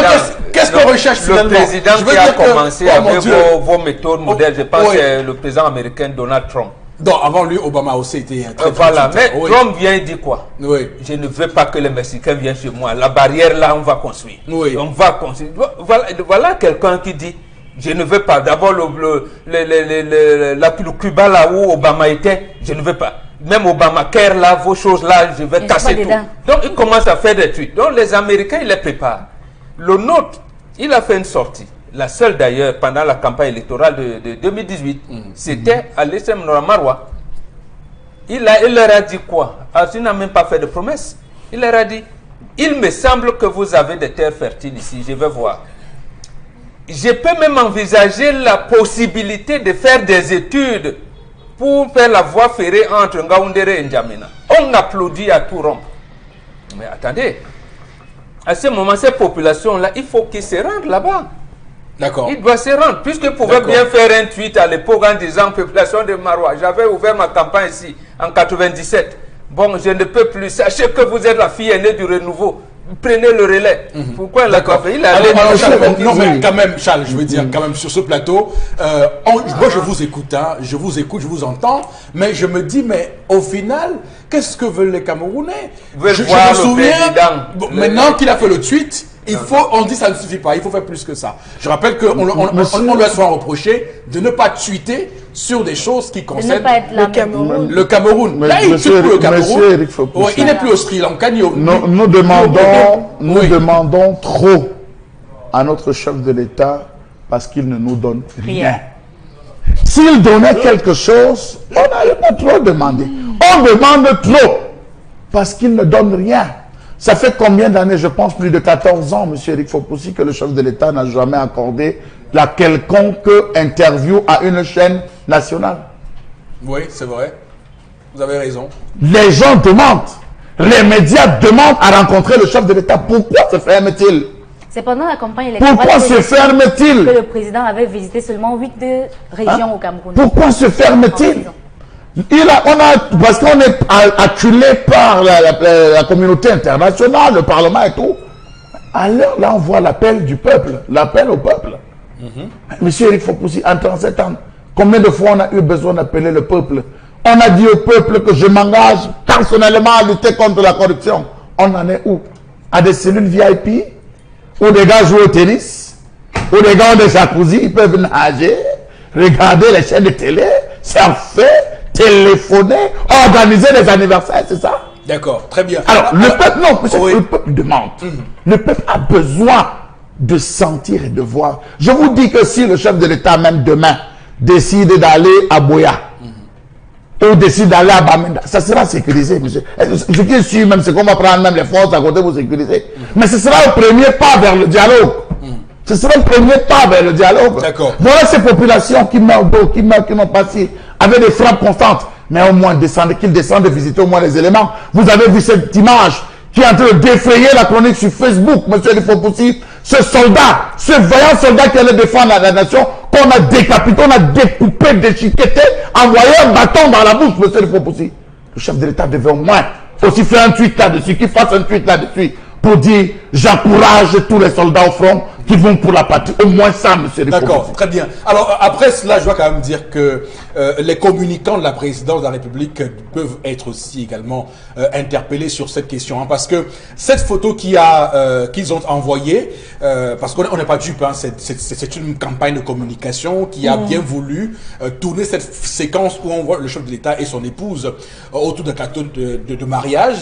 qu'est-ce qu'on recherche finalement? Le président qui a commencé avec vos méthodes modèles, je pense que c'est le président américain Donald Trump. Donc avant lui, Obama aussi était très voilà, mais Trump vient et dit quoi? Oui. Je ne veux pas que les Mexicains viennent chez moi. La barrière là, on va construire. Oui. On va construire. Voilà quelqu'un qui dit je ne veux pas. D'abord le Cuba là où Obama était, je ne veux pas. Même Obamacare là, vos choses là, je vais casser tout. Donc il commence à faire des tweets. Donc les Américains, ils les préparent. Le nôtre, il a fait une sortie. La seule d'ailleurs pendant la campagne électorale de 2018, c'était à l'Essem Marwa. Il leur a dit quoi? Il n'a même pas fait de promesse. Il leur a dit, il me semble que vous avez des terres fertiles ici, je vais voir. Je peux même envisager la possibilité de faire des études pour faire la voie ferrée entre Ngaoundéré et N'Djamena. On applaudit à tout rompre. Mais attendez, à ce moment, ces populations-là, il faut qu'ils se rendent là-bas. D'accord. Il doit se rendre, puisqu'il pouvait bien faire un tweet à l'époque en disant population de Marois. J'avais ouvert ma campagne ici en 97. Bon, je ne peux plus. Sachez que vous êtes la fille aînée du renouveau. Prenez le relais. Pourquoi il a pas fait? Non, mais quand même, Charles, je veux dire, quand même, sur ce plateau, moi je vous écoute, hein, je vous vous entends, mais je me dis, mais au final, qu'est-ce que veulent les Camerounais? Je me souviens, maintenant qu'il a fait le tweet, on dit ça ne suffit pas, il faut faire plus que ça. Je rappelle qu'on lui a souvent reproché de ne pas tweeter sur des choses qui concernent le Cameroun. Là, il n'est plus au Cameroun. Il n'est plus au Sri Lanka. Nous demandons trop à notre chef de l'État parce qu'il ne nous donne rien. S'il donnait quelque chose, on n'allait pas trop demander. On demande trop parce qu'il ne donne rien. Ça fait combien d'années? Je pense plus de 14 ans, M. Eric Fopoussi, que le chef de l'État n'a jamais accordé la quelconque interview à une chaîne nationale. Oui, c'est vrai. Vous avez raison. Les gens demandent. Les médias demandent à rencontrer le chef de l'État. Pourquoi se ferme-t-il? C'est pendant la campagne électorale. Pourquoi se ferme-t-il? Que le président avait visité seulement 8 régions au Cameroun. Pourquoi se ferme-t-il? Parce qu'on est acculé par la communauté internationale, le Parlement et tout. Alors là, on voit l'appel du peuple, l'appel au peuple. Monsieur Eric Fopoussi, en 37 ans, combien de fois on a eu besoin d'appeler le peuple? On a dit au peuple que je m'engage personnellement à lutter contre la corruption. On en est où? À des cellules VIP? où des gars jouent au tennis, où des gars ont des jacuzzi, ils peuvent nager, regarder les chaînes de télé, surfer, téléphoner, organiser des anniversaires, c'est ça? D'accord, très bien. Alors, le peuple, non, monsieur, oui. le peuple demande. Le peuple a besoin de sentir et de voir. Je vous dis que si le chef de l'État, même demain, décide d'aller à Boya, ou décide d'aller à Bamenda, ça sera sécurisé, monsieur. Ce qui est sûr, même, c'est qu'on va prendre même les forces à côté pour sécuriser. Mais ce sera le premier pas vers le dialogue. Ce sera le premier pas vers le dialogue. D'accord. Voilà ces populations qui meurent d'eau, qui n'ont pas si, avec des frappes constantes. Mais au moins, qu'ils descendent de visiter au moins les éléments. Vous avez vu cette image qui est en train de défrayer la chronique sur Facebook, monsieur Lifopoussi. Ce soldat, ce vaillant soldat qui allait défendre la nation, qu'on a décapité, on a découpé, déchiqueté, envoyé un bâton dans la bouche, monsieur Lifopoussi. Le chef de l'État devait au moins aussi faire un tweet là-dessus, qu'il fasse un tweet là-dessus, pour dire j'encourage tous les soldats au front qui vont pour la patrie. Au moins ça, monsieur Lifopoussi. D'accord, très bien. Alors, après cela, je dois quand même dire que les communicants de la présidence de la République peuvent être aussi également interpellés sur cette question. Hein, parce que cette photo qu'ils ont envoyée, parce qu'on n'est pas dupe, hein, c'est une campagne de communication qui a bien voulu tourner cette séquence où on voit le chef de l'État et son épouse autour d'un gâteau de mariage,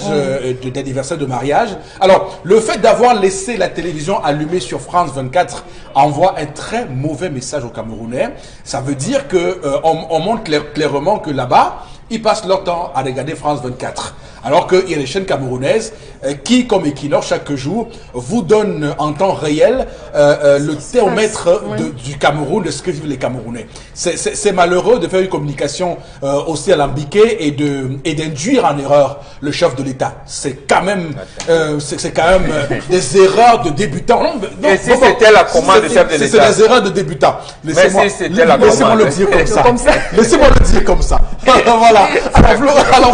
d'anniversaire de mariage. Alors, le fait d'avoir laissé la télévision allumée sur France 24 envoie un très mauvais message aux Camerounais. Ça veut dire que on montre clairement que là-bas, ils passent leur temps à regarder France 24. Alors qu'il y a des chaînes camerounaises qui, comme Equinor, chaque jour, vous donnent en temps réel le thermomètre du Cameroun, de ce que vivent les Camerounais. C'est malheureux de faire une communication aussi alambiquée et d'induire en erreur le chef de l'État. C'est quand même, des erreurs de débutants. Et si c'était la commande du chef de l'État? C'est des erreurs de débutants. Laissez-moi le dire comme ça. Laissez-moi le dire comme ça. Voilà. Alors,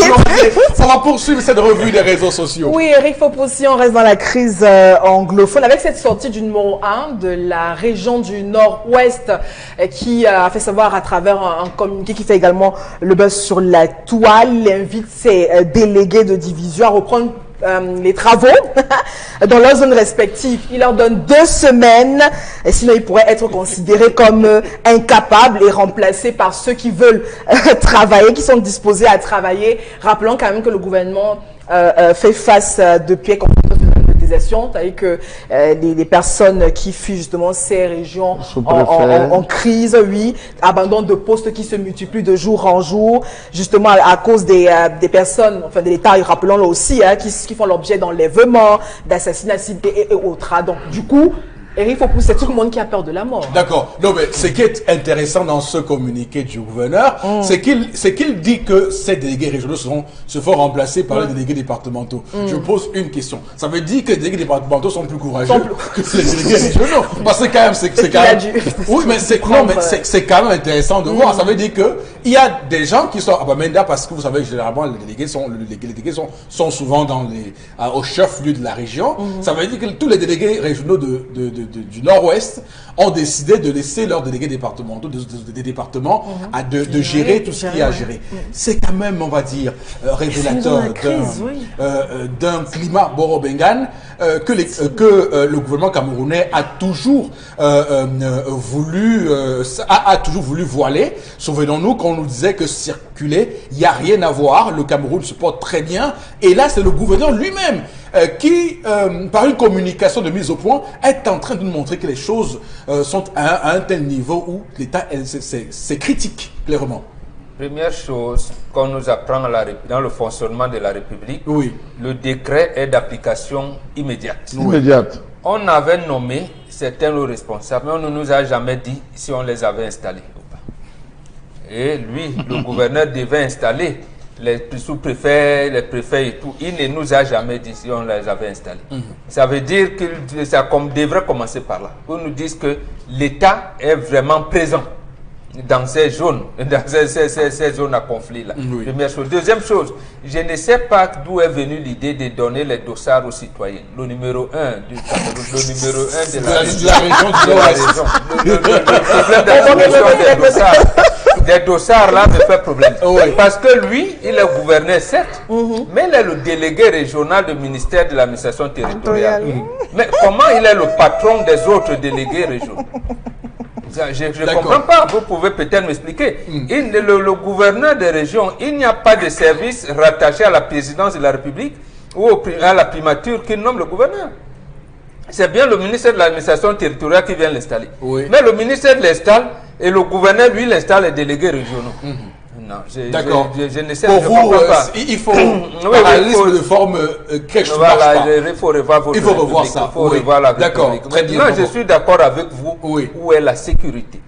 on va poursuivre cette revue des réseaux sociaux. Oui, Eric Fopoussi, on reste dans la crise anglophone avec cette sortie du numéro 1 de la région du Nord-Ouest qui a fait savoir à travers un communiqué qui fait également le buzz sur la toile. Il invite ses délégués de division à reprendre les travaux dans leurs zones respectives. Il leur donne 2 semaines, et sinon ils pourraient être considérés comme incapables et remplacés par ceux qui veulent travailler, qui sont disposés à travailler. Rappelons quand même que le gouvernement fait face depuis une mobilisation, c'est-à-dire que les personnes qui fuient justement ces régions en crise, oui, abandon de postes qui se multiplient de jour en jour, justement à cause des personnes, enfin de l'État, rappelons-le aussi, hein, qui font l'objet d'enlèvements, d'assassinats et autres. Donc du coup, Eric Fopoussi, c'est tout le monde qui a peur de la mort. D'accord. Non, mais ce qui est intéressant dans ce communiqué du gouverneur, c'est qu'il dit que ces délégués régionaux se font remplacer par les délégués départementaux. Je pose une question. Ça veut dire que les délégués départementaux sont plus courageux que les délégués régionaux. Parce que quand même, c'est quand même. Oui, mais c'est quand même intéressant de voir. Ça veut dire que il y a des gens qui sont à Bamenda parce que vous savez, généralement, les délégués sont souvent au chef-lieu de la région. Ça veut dire que tous les délégués régionaux du Nord-Ouest ont décidé de laisser leurs délégués départementaux, des départements, de gérer tout ce qu'il y a à gérer. C'est quand même, on va dire, révélateur d'un climat boro-bengan que le gouvernement camerounais a toujours voulu voiler. Souvenons-nous qu'on nous disait que circuler, il n'y a rien à voir, le Cameroun se porte très bien, et là c'est le gouverneur lui-même qui, par une communication de mise au point, est en train de nous montrer que les choses sont à un tel niveau où l'État, c'est critique, clairement. Première chose qu'on nous apprend dans le fonctionnement de la République, le décret est d'application immédiate. Immédiate. On avait nommé certains responsables, mais on ne nous a jamais dit si on les avait installés ou pas. Et lui, le gouverneur devait installer les sous-préfets, les préfets et tout. Il ne nous a jamais dit si on les avait installés. Ça veut dire que ça devrait commencer par là. Pour nous dire que l'État est vraiment présent dans ces zones, ces zones à conflit là. Première chose. Deuxième chose, je ne sais pas d'où est venue l'idée de donner les dossards aux citoyens. Le numéro 1 du Cameroun, le numéro 1 de la région. Le problème de la gestion des dossards des dossards là me fait problème. Parce que lui, il est gouverneur, certes, mais il est le délégué régional du ministère de l'administration territoriale. Mais comment il est le patron des autres délégués régionaux? Je ne comprends pas, vous pouvez peut-être m'expliquer. Le gouverneur des régions, il n'y a pas de service rattaché à la présidence de la République ou à la primature qui nomme le gouverneur. C'est bien le ministère de l'administration territoriale qui vient l'installer. Mais le ministère l'installe et le gouverneur, lui, l'installe les délégués régionaux. Non, je ne sais pas. Il faut parallélisme de forme quelque chose. Voilà, il faut revoir votre revoir ça. Il faut revoir la République. Maintenant, je suis d'accord avec vous. Où est la sécurité?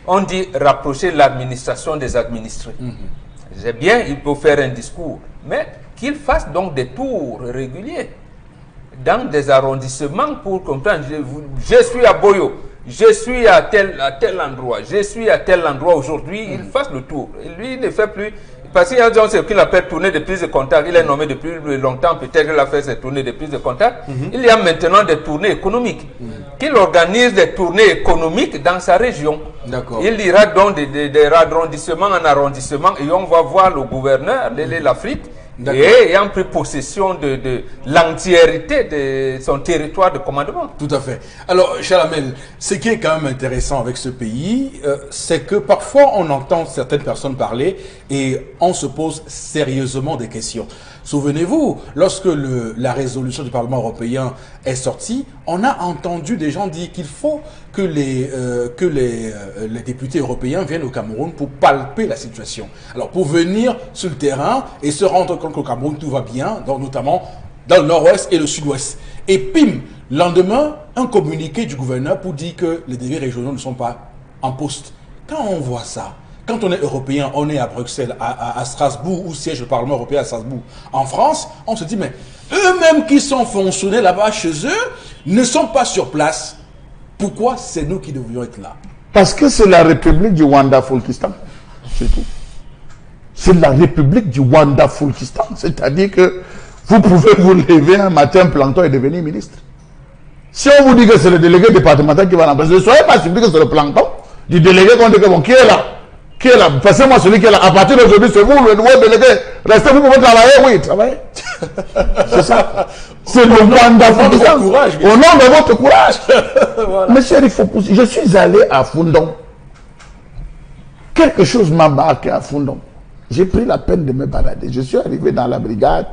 On dit rapprocher l'administration des administrés. C'est bien, il peut faire un discours, mais qu'il fasse donc des tours réguliers dans des arrondissements pour comprendre. Je suis à Boyo. Je suis à tel endroit, je suis à tel endroit aujourd'hui, il fasse le tour. Et lui, il ne fait plus, parce qu'il y a ce qu'il appelle tournée de prise de contact, il est nommé depuis longtemps, peut-être qu'il a fait ses tournées de prise de contact. Il y a maintenant des tournées économiques, qu'il organise des tournées économiques dans sa région. Il ira donc des arrondissements en arrondissement et on va voir le gouverneur, l'Afrique, et ayant pris possession de l'entièreté de son territoire de commandement. Tout à fait. Alors, Chalamel, ce qui est quand même intéressant avec ce pays, c'est que parfois on entend certaines personnes parler et on se pose sérieusement des questions. Souvenez-vous, lorsque la résolution du Parlement européen est sortie, on a entendu des gens dire qu'il faut que les députés européens viennent au Cameroun pour palper la situation. Alors, pour venir sur le terrain et se rendre compte qu'au Cameroun, tout va bien, donc notamment dans le nord-ouest et le sud-ouest. Et pim, lendemain, un communiqué du gouverneur pour dire que les délégués régionaux ne sont pas en poste. Quand on voit ça, quand on est européen, on est à Bruxelles, à Strasbourg, où siège le Parlement européen à Strasbourg. En France, on se dit, mais eux-mêmes qui sont fonctionnaires là-bas chez eux, ne sont pas sur place. Pourquoi c'est nous qui devrions être là? Parce que c'est la République du Wanda-Fulkistan. C'est tout. C'est la République du Wanda-Fulkistan. C'est-à-dire que vous pouvez vous lever un matin, Plancton, et devenir ministre. Si on vous dit que c'est le délégué départemental qui va l'embrasser, ne soyez pas surpris que c'est le Plancton du délégué qu'on dit que bon, qui est là? Qui est là? Passez-moi celui qui est là. À partir d'aujourd'hui, c'est vous, le nouveau délégué. Restez, vous pouvez travailler, oui, travaillez. C'est ça. C'est le Wanda-Fulkistan. Au nom de votre courage. Voilà. Monsieur, il faut pousser. Je suis allé à Fundong. Quelque chose m'a marqué à Fundong. J'ai pris la peine de me balader. Je suis arrivé dans la brigade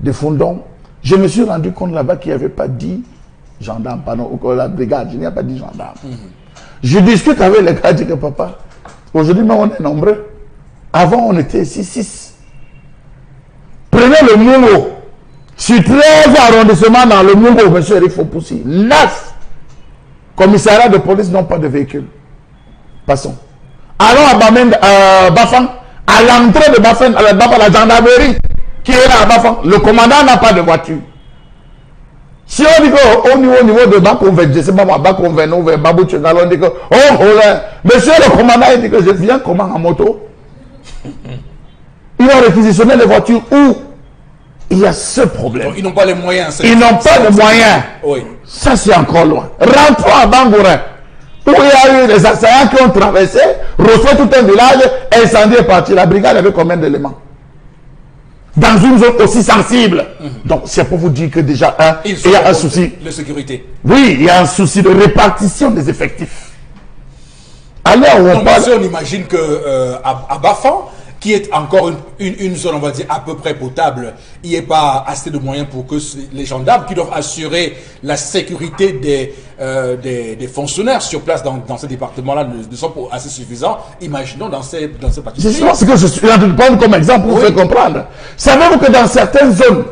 de Fundong. Je me suis rendu compte là-bas qu'il n'y avait pas 10 gendarmes, pardon, ou la brigade, il n'y a pas 10 gendarmes. Je discute avec les gars, je dis que papa, aujourd'hui, on est nombreux. Avant, on était 6. Prenez le Mungo. Sur 13 arrondissements dans le Mungo, monsieur, il faut pousser. 9 commissariats de police n'ont pas de véhicule. Passons. Allons à Bafang. À l'entrée de Bafang, la gendarmerie qui est là à Bafang, le commandant n'a pas de voiture. Si on dit qu'au niveau de Bakonven, je ne sais pas moi, Bakonven ou Babou Tchengal, on dit que, monsieur le commandant, il dit que je viens comment en moto? Ils ont réquisitionné les voitures où il y a ce problème. Donc, ils n'ont pas les moyens. Ils n'ont pas les moyens. Oui. Ça, c'est encore loin. Rentrons à Bangourin, où il y a eu des assaillants qui ont traversé, reçoit tout un village, incendie est parti. La brigade avait combien d'éléments? Dans une zone aussi sensible. Donc, c'est pour vous dire que déjà, il y a un souci de sécurité. Oui, il y a un souci de répartition des effectifs. Alors, on imagine que à Bafang, qui est encore une zone, on va dire, à peu près potable, il n'y ait pas assez de moyens pour que les gendarmes qui doivent assurer la sécurité des fonctionnaires sur place dans ce département-là ne sont pas assez suffisants. Imaginons dans ces parties. C'est ce que je suis en train de prendre comme exemple pour faire comprendre. Savez-vous que dans certaines zones,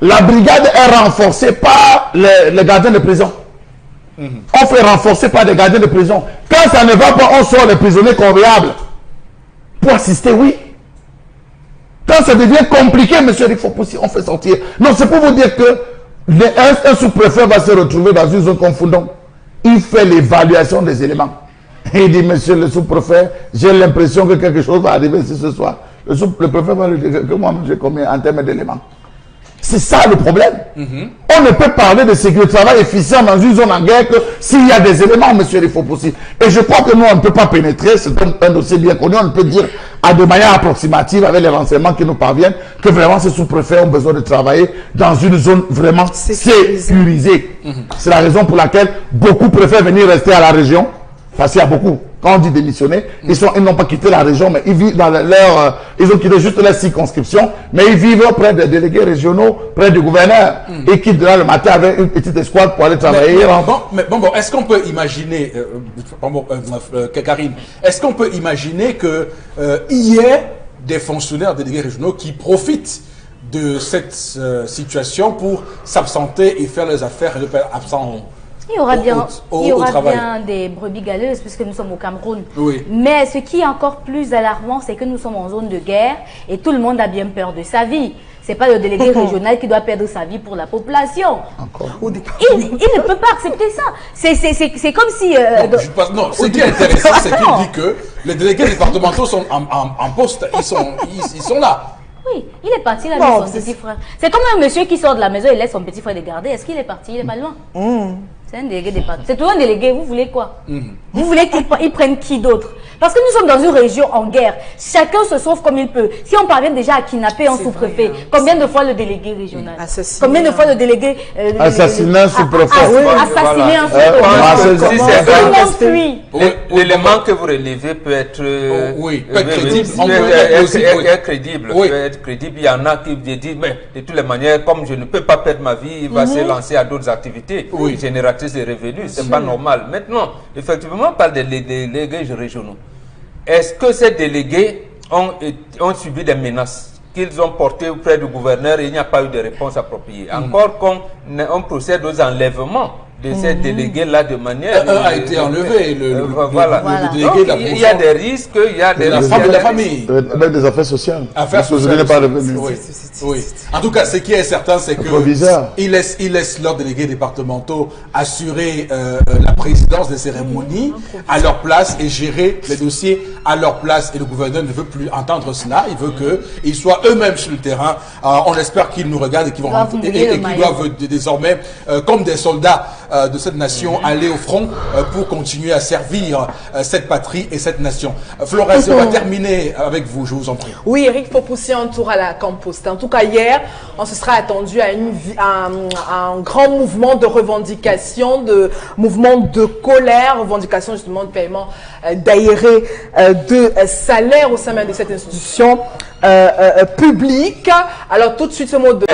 la brigade est renforcée par les gardiens de prison? On fait renforcer par des gardiens de prison. Quand ça ne va pas, on sort les prisonniers conviables pour assister, oui. Quand ça devient compliqué, monsieur, il faut pousser, on fait sortir. Non, c'est pour vous dire que un sous-préfet va se retrouver dans une zone confondante. Il fait l'évaluation des éléments. Et il dit, monsieur le sous-préfet, j'ai l'impression que quelque chose va arriver ici ce soir. Le préfet va lui dire que moi, j'ai combien en termes d'éléments. C'est ça le problème. On ne peut parler de sécurité de travail efficient dans une zone en guerre que s'il y a des éléments, M. Rifopoussi. Et je crois que nous, on ne peut pas pénétrer, c'est un dossier bien connu, on ne peut dire de manière approximative avec les renseignements qui nous parviennent que vraiment ces sous-préfets ont besoin de travailler dans une zone vraiment sécurisée. C'est la raison pour laquelle beaucoup préfèrent venir rester à la région, parce qu'il y a beaucoup. Quand on dit démissionner, ils n'ont pas quitté la région, mais ils vivent dans ils ont quitté juste leur circonscription, mais ils vivent près des délégués régionaux, près du gouverneur. Et quittent là le matin avec une petite escouade pour aller travailler. Bon, est-ce qu'on peut imaginer, Karine, est-ce qu'on peut imaginer que il y ait des fonctionnaires délégués régionaux qui profitent de cette situation pour s'absenter et faire les affaires et ne pas absent? Il y aura bien des brebis galeuses puisque nous sommes au Cameroun. Oui. Mais ce qui est encore plus alarmant, c'est que nous sommes en zone de guerre et tout le monde a bien peur de sa vie. Ce n'est pas le délégué régional qui doit perdre sa vie pour la population. Il ne peut pas accepter ça. C'est comme si... non, ce qui est intéressant, c'est qu'il dit que les délégués départementaux sont en poste. Ils sont là. Oui, il est parti, il a mis son petit frère. C'est comme un monsieur qui sort de la maison et laisse son petit frère le garder. Est-ce qu'il est parti? Il n'est pas loin. C'est un délégué départemental. C'est toujours un délégué. Vous voulez quoi? Vous voulez qu'il prenne qui d'autre? Parce que nous sommes dans une région en guerre. Chacun se sauve comme il peut. Si on parvient déjà à kidnapper un sous-préfet, combien de fois le délégué régional? Combien de fois le délégué... assassiner un sous-préfet. Assassiner un sous-préfet. L'élément que vous relevez peut être... crédible. Peut être crédible. Il y en a qui disent, mais de toutes les manières, comme je ne peux pas perdre ma vie, il va se lancer à d'autres activités génératrices de revenus. C'est pas normal. Maintenant, effectivement, on parle des délégués régionaux. Est-ce que ces délégués ont subi des menaces qu'ils ont portées auprès du gouverneur et il n'y a pas eu de réponse appropriée? Encore qu'on procède aux enlèvements de ces délégués-là de manière... Un a été enlevé, le délégué de la il y a des risques, il y a des risques. De la famille. Avec des affaires sociales. Affaires sociales. N'est pas revenu. Oui. En tout cas, ce qui est certain, c'est que ils laissent leurs délégués départementaux assurer la présidence des cérémonies à leur place et gérer les dossiers à leur place. Et le gouverneur ne veut plus entendre cela. Il veut qu'ils soient eux-mêmes sur le terrain. On espère qu'ils nous regardent et qu'ils doivent désormais, comme des soldats de cette nation, aller au front pour continuer à servir cette patrie et cette nation. Florence, on va terminer avec vous, je vous en prie. Oui, Eric Fopoussi, un tour à la compost. En tout cas, hier, on se sera attendu à un grand mouvement de revendication, de mouvement de colère, revendication justement de paiement d'aérés de salaire au sein même de cette institution publique. Alors tout de suite ce mot de...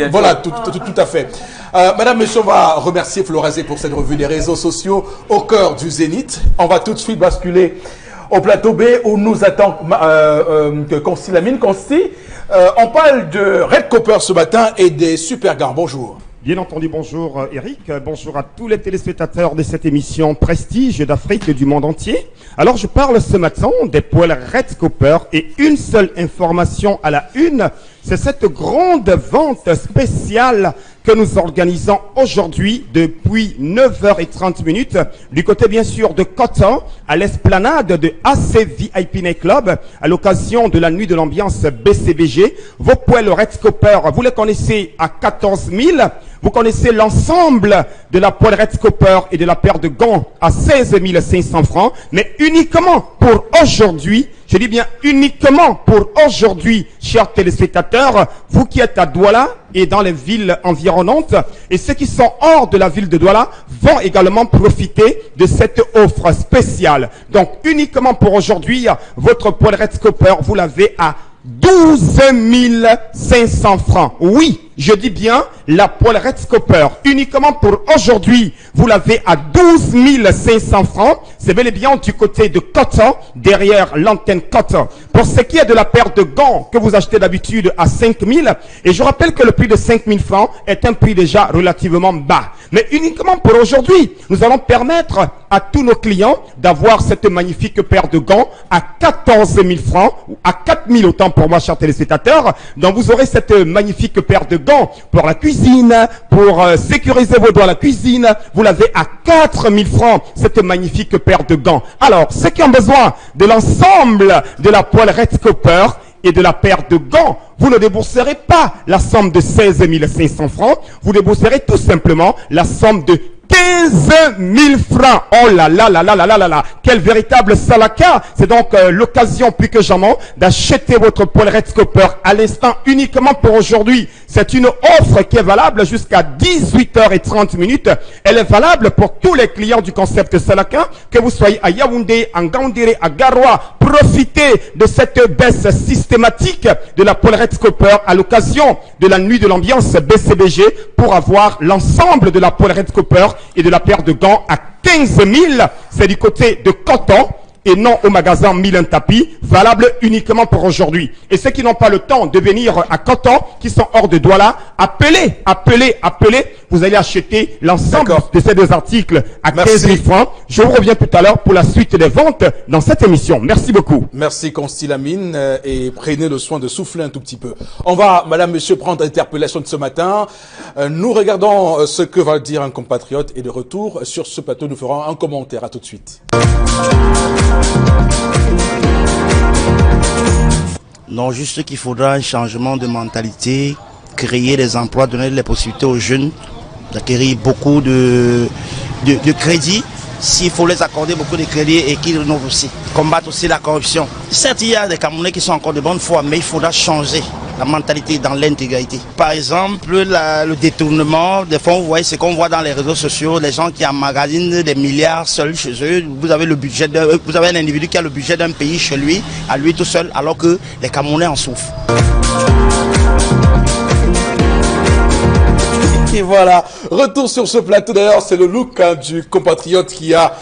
Voilà, tout à fait. Madame, monsieur, on va remercier Florazé pour cette revue des réseaux sociaux au cœur du Zénith. On va tout de suite basculer au plateau B où nous attend Consti Lamine. Consti, on parle de Red Copper ce matin et des super gants. Bonjour. Bien entendu, bonjour Eric, bonjour à tous les téléspectateurs de cette émission Prestige d'Afrique et du monde entier. Alors je parle ce matin des poêles Red Copper et une seule information à la une, c'est cette grande vente spéciale que nous organisons aujourd'hui depuis 9h30 du côté bien sûr de Coton à l'esplanade de AC VIP Night Club à l'occasion de la nuit de l'ambiance BCBG. Vos poêles Red Copper, vous les connaissez à 14 000. Vous connaissez l'ensemble de la poêle Red Copper et de la paire de gants à 16 500 francs, mais uniquement pour aujourd'hui, je dis bien uniquement pour aujourd'hui, chers téléspectateurs, vous qui êtes à Douala et dans les villes environnantes, et ceux qui sont hors de la ville de Douala vont également profiter de cette offre spéciale. Donc uniquement pour aujourd'hui, votre poêle Red Copper, vous l'avez à 12 500 francs. Oui, je dis bien la poêle Red Copper. Uniquement pour aujourd'hui, vous l'avez à 12 500 francs. C'est bel et bien du côté de Coton, derrière l'antenne Coton. Pour ce qui est de la paire de gants que vous achetez d'habitude à 5 000, et je rappelle que le prix de 5 000 francs est un prix déjà relativement bas. Mais uniquement pour aujourd'hui, nous allons permettre à tous nos clients d'avoir cette magnifique paire de gants à 14 000 francs, ou à 4 000 autant pour moi, chers téléspectateurs. Donc vous aurez cette magnifique paire de gants pour la cuisine, pour sécuriser vos doigts à la cuisine. Vous l'avez à 4 000 francs, cette magnifique paire de gants. Alors, ceux qui ont besoin de l'ensemble de la poêle Red Copper et de la paire de gants vous ne débourserez pas la somme de 16 500 francs, vous débourserez tout simplement la somme de 15 000 francs. Oh là là là là là là là là. Quel véritable salaka. C'est donc l'occasion plus que jamais d'acheter votre poêle Red Copper à l'instant uniquement pour aujourd'hui. C'est une offre qui est valable jusqu'à 18h30. Elle est valable pour tous les clients du concept salaka, que vous soyez à Yaoundé, en Gandéré, à Garoua. Profitez de cette baisse systématique de la poêle Red Copper à l'occasion de la nuit de l'ambiance BCBG pour avoir l'ensemble de la poêle Red Copper et de la paire de gants à 15 000. C'est du côté de Canton et non au magasin Milan Tapis, valable uniquement pour aujourd'hui. Et ceux qui n'ont pas le temps de venir à Canton, qui sont hors de Douala, appelez. Vous allez acheter l'ensemble de ces deux articles à 15 000 francs. Je vous reviens tout à l'heure pour la suite des ventes dans cette émission. Merci beaucoup. Merci Consti Lamine et prenez le soin de souffler un tout petit peu. On va, madame, monsieur, prendre l'interpellation de ce matin. Nous regardons ce que va dire un compatriote et de retour sur ce plateau, nous ferons un commentaire. À tout de suite. Non, juste qu'il faudra un changement de mentalité, créer des emplois, donner les possibilités aux jeunes d'acquérir beaucoup de crédits. S'il faut les accorder beaucoup de crédits et qu'ils rénovent aussi, combattre aussi la corruption. Certes, il y a des Camerounais qui sont encore de bonne foi, mais il faudra changer la mentalité dans l'intégralité. Par exemple, le détournement, des fois, vous voyez ce qu'on voit dans les réseaux sociaux, les gens qui emmagasinent des milliards seuls chez eux. Vous avez vous avez un individu qui a le budget d'un pays chez lui, à lui tout seul, alors que les Camerounais en souffrent. Et voilà, retour sur ce plateau. D'ailleurs, c'est le look du compatriote qui a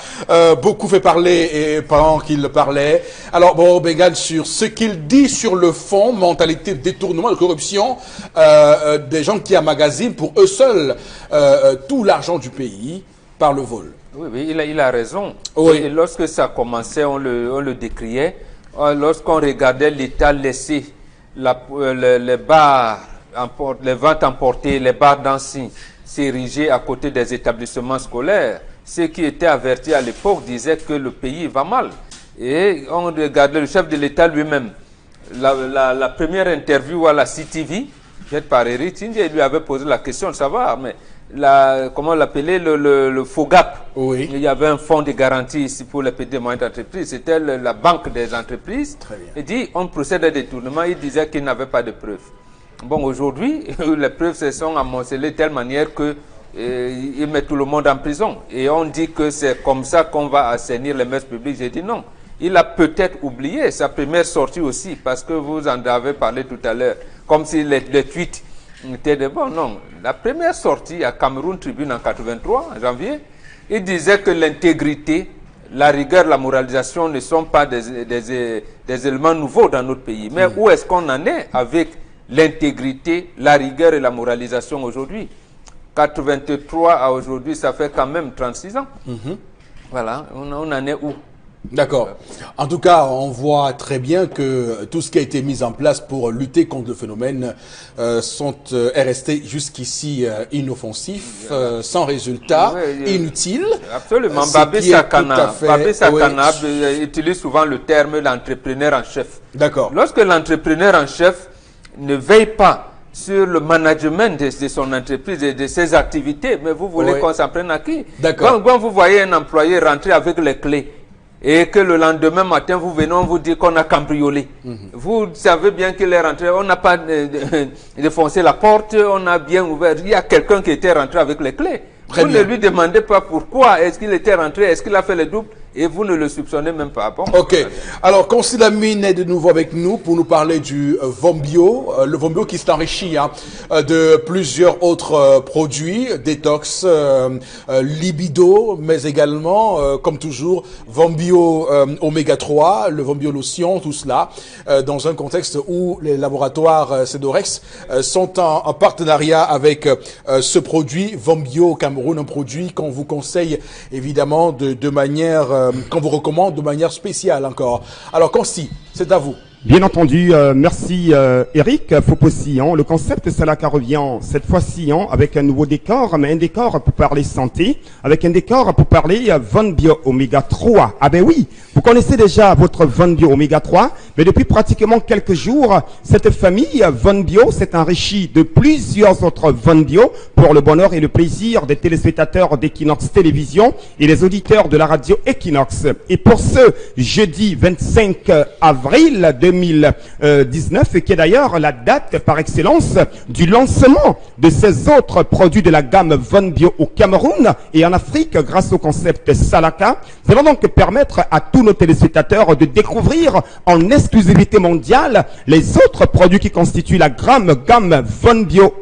beaucoup fait parler et pendant qu'il parlait. Alors, bon, Bengal, sur ce qu'il dit sur le fond, mentalité de détournement, de corruption, des gens qui emmagasinent pour eux seuls tout l'argent du pays par le vol. Oui, il a raison. Oui. Et lorsque ça commençait, on le décriait. Lorsqu'on regardait l'État laisser les bars, les ventes emportées, les bars dancing s'ériger à côté des établissements scolaires, ceux qui étaient avertis à l'époque disaient que le pays va mal. Et on regardait le chef de l'État lui-même. La première interview à la CTV, faite par Eric Tindje, il lui avait posé la question de savoir, mais comment on l'appelait, le FOGAP. Oui. Il y avait un fonds de garantie ici pour les petites et moyennes entreprises. C'était la banque des entreprises. Très bien. Il dit, on procède à des détournements. Il disait qu'il n'avait pas de preuves. Bon, aujourd'hui, les preuves se sont amoncelées de telle manière que il met tout le monde en prison. Et on dit que c'est comme ça qu'on va assainir les mœurs publiques. J'ai dit non. Il a peut-être oublié sa première sortie aussi, parce que vous en avez parlé tout à l'heure, comme si les tweets étaient de bon. Non, la première sortie à Cameroun Tribune en 83, en janvier, il disait que l'intégrité, la rigueur, la moralisation ne sont pas des éléments nouveaux dans notre pays. Mais où est-ce qu'on en est avec l'intégrité, la rigueur et la moralisation aujourd'hui? 83 à aujourd'hui, ça fait quand même 36 ans. Voilà, on en est où? D'accord. En tout cas, on voit très bien que tout ce qui a été mis en place pour lutter contre le phénomène est resté jusqu'ici inoffensif, sans résultat, inutile. Absolument. Babé Sakana utilise souvent le terme l'entrepreneur en chef. D'accord. Lorsque l'entrepreneur en chef ne veille pas sur le management de son entreprise et de ses activités, mais vous voulez qu'on s'en prenne à qui? D'accord. Quand vous voyez un employé rentrer avec les clés et que le lendemain matin, vous venez, on vous dit qu'on a cambriolé. Vous savez bien qu'il est rentré, on n'a pas défoncé la porte, on a bien ouvert. Il y a quelqu'un qui était rentré avec les clés. Vous ne lui demandez pas pourquoi, est-ce qu'il était rentré, est-ce qu'il a fait le double, et vous ne le soupçonnez même pas. Bon, ok. Alors, Consti Lamine est de nouveau avec nous pour nous parler du Vombio. Le Vombio qui s'enrichit de plusieurs autres produits, détox, libido, mais également, comme toujours, Vombio Oméga 3, le Vombio Lotion, tout cela, dans un contexte où les laboratoires Cedorex sont en partenariat avec ce produit Vombio Cameroun, un produit qu'on vous conseille évidemment de manière, qu'on vous recommande de manière spéciale encore. Alors Consti, c'est à vous. Bien entendu, merci Eric Faux-Poussillon. Le concept Salaka revient cette fois-ci avec un nouveau décor, mais un décor pour parler santé, avec un décor pour parler Vombio Oméga 3. Ah ben oui, vous connaissez déjà votre Vombio Oméga 3, Mais depuis pratiquement quelques jours, cette famille Von Bio s'est enrichie de plusieurs autres Von Bio pour le bonheur et le plaisir des téléspectateurs d'Equinox Télévision et les auditeurs de la radio Equinox. Et pour ce jeudi 25 avril 2019, qui est d'ailleurs la date par excellence du lancement de ces autres produits de la gamme Von Bio au Cameroun et en Afrique grâce au concept Salaka, nous allons donc permettre à tous nos téléspectateurs de découvrir en exclusivité mondiale les autres produits qui constituent la gamme Von Bio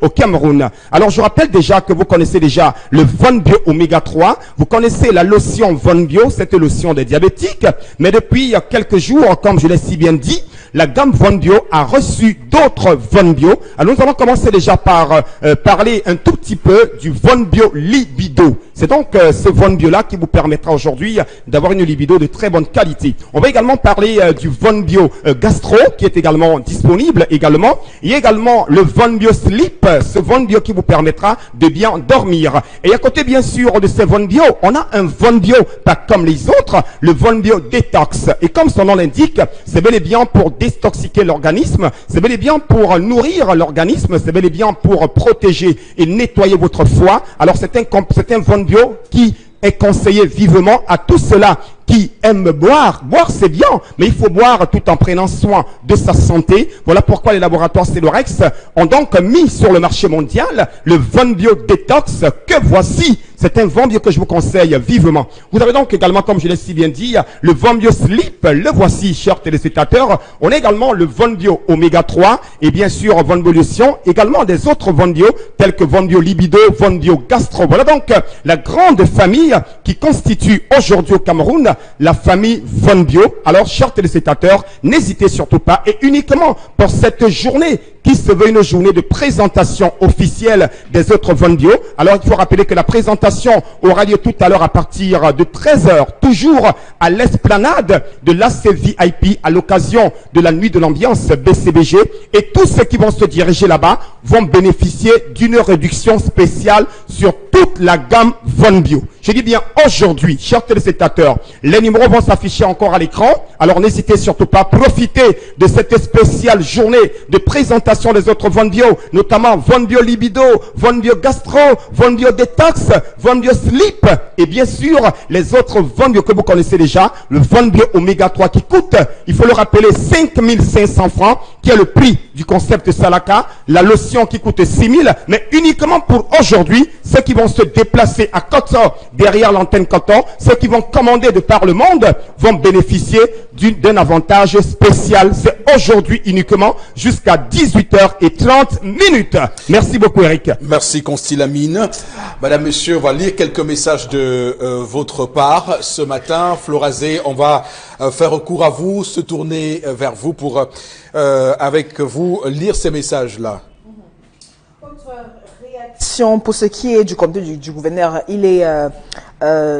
au Cameroun. Alors je rappelle déjà que vous connaissez déjà le Von Bio Oméga 3, vous connaissez la lotion Von Bio, cette lotion des diabétiques, mais depuis quelques jours, comme je l'ai si bien dit, la gamme Von Bio a reçu d'autres Von Bio. Alors nous allons commencer déjà par parler un tout petit peu du Von Bio Libido. C'est donc ce Von Bio là qui vous permettra aujourd'hui d'avoir une libido de très bonne qualité. On va également parler du Von Bio Gastro qui est également disponible également. Il y a également le Von Bio Sleep, ce Von Bio qui vous permettra de bien dormir. Et à côté bien sûr de ce Von Bio, on a un Von Bio pas comme les autres, le Von Bio Detox. Et comme son nom l'indique, c'est bel et bien pour détoxiquer l'organisme, c'est bel et bien pour nourrir l'organisme, c'est bel et bien pour protéger et nettoyer votre foie. Alors c'est un Von Bio qui est conseillé vivement à tous ceux-là qui aiment boire. Boire, c'est bien, mais il faut boire tout en prenant soin de sa santé. Voilà pourquoi les laboratoires Celorex ont donc mis sur le marché mondial le Von Bio Detox que voici. C'est un Von Bio que je vous conseille vivement. Vous avez donc également, comme je l'ai si bien dit, le Von Bio Sleep. Le voici, chers téléspectateurs. On a également le Von Bio Oméga 3 et bien sûr Von Bio Lotion. Également des autres Von Bio tels que Von Bio Libido, Von Bio Gastro. Voilà donc la grande famille qui constitue aujourd'hui au Cameroun la famille Von Bio. Alors, chers téléspectateurs, n'hésitez surtout pas et uniquement pour cette journée qui se veut une journée de présentation officielle des autres Von Bio. Alors, il faut rappeler que la présentation aura lieu tout à l'heure à partir de 13h, toujours à l'esplanade de l'ACVIP à l'occasion de la nuit de l'ambiance BCBG. Et tous ceux qui vont se diriger là-bas vont bénéficier d'une réduction spéciale sur toute la gamme Von Bio. Je dis bien aujourd'hui, chers téléspectateurs, les numéros vont s'afficher encore à l'écran. Alors n'hésitez surtout pas à profiter de cette spéciale journée de présentation des autres Von Bio, notamment Von Bio Libido, Von Bio Gastro, Von Bio Detox, Von Bio Sleep et bien sûr les autres Von Bio que vous connaissez déjà, le Von Bio Oméga 3 qui coûte, il faut le rappeler, 5500 francs, qui est le prix du concept Salaka, la lotion qui coûte 6000, mais uniquement pour aujourd'hui, ceux qui vont se déplacer à Koto, derrière l'antenne Koto, ceux qui vont commander de par le monde vont bénéficier d'un avantage spécial. C'est aujourd'hui uniquement jusqu'à 18h30. Merci beaucoup Eric. Merci Constilamine. Madame, Monsieur, on va lire quelques messages de votre part ce matin. Florazé, on va faire recours à vous, se tourner vers vous pour, avec vous, lire ces messages-là. Pour ce qui est du comité du gouverneur, il est,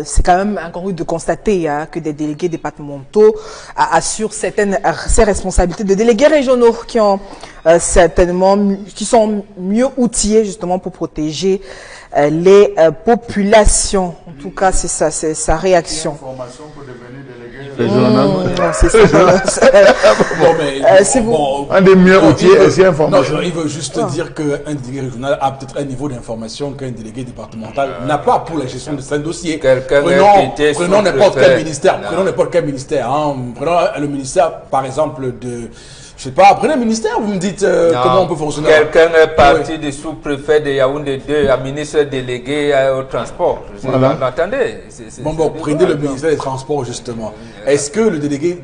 c'est quand même incongru de constater que des délégués départementaux assurent ces responsabilités de délégués régionaux qui ont qui sont mieux outillés justement pour protéger les populations. En tout cas, c'est ça, c'est sa réaction. Un des mieux outils, c'est information. Non, il veut juste dire qu'un délégué régional a peut-être un niveau d'information qu'un délégué départemental n'a pas pour la gestion de certains dossiers. Prenons n'importe quel ministère. Prenons n'importe quel ministère. Prenons le ministère, par exemple, de... Je sais pas, prenez le ministère, vous me dites comment on peut fonctionner. Quelqu'un est parti du sous-préfet de Yaoundé 2 à ministre délégué au transport. Attendez. Bon, prenez le ministère des Transports, justement. Est-ce que le délégué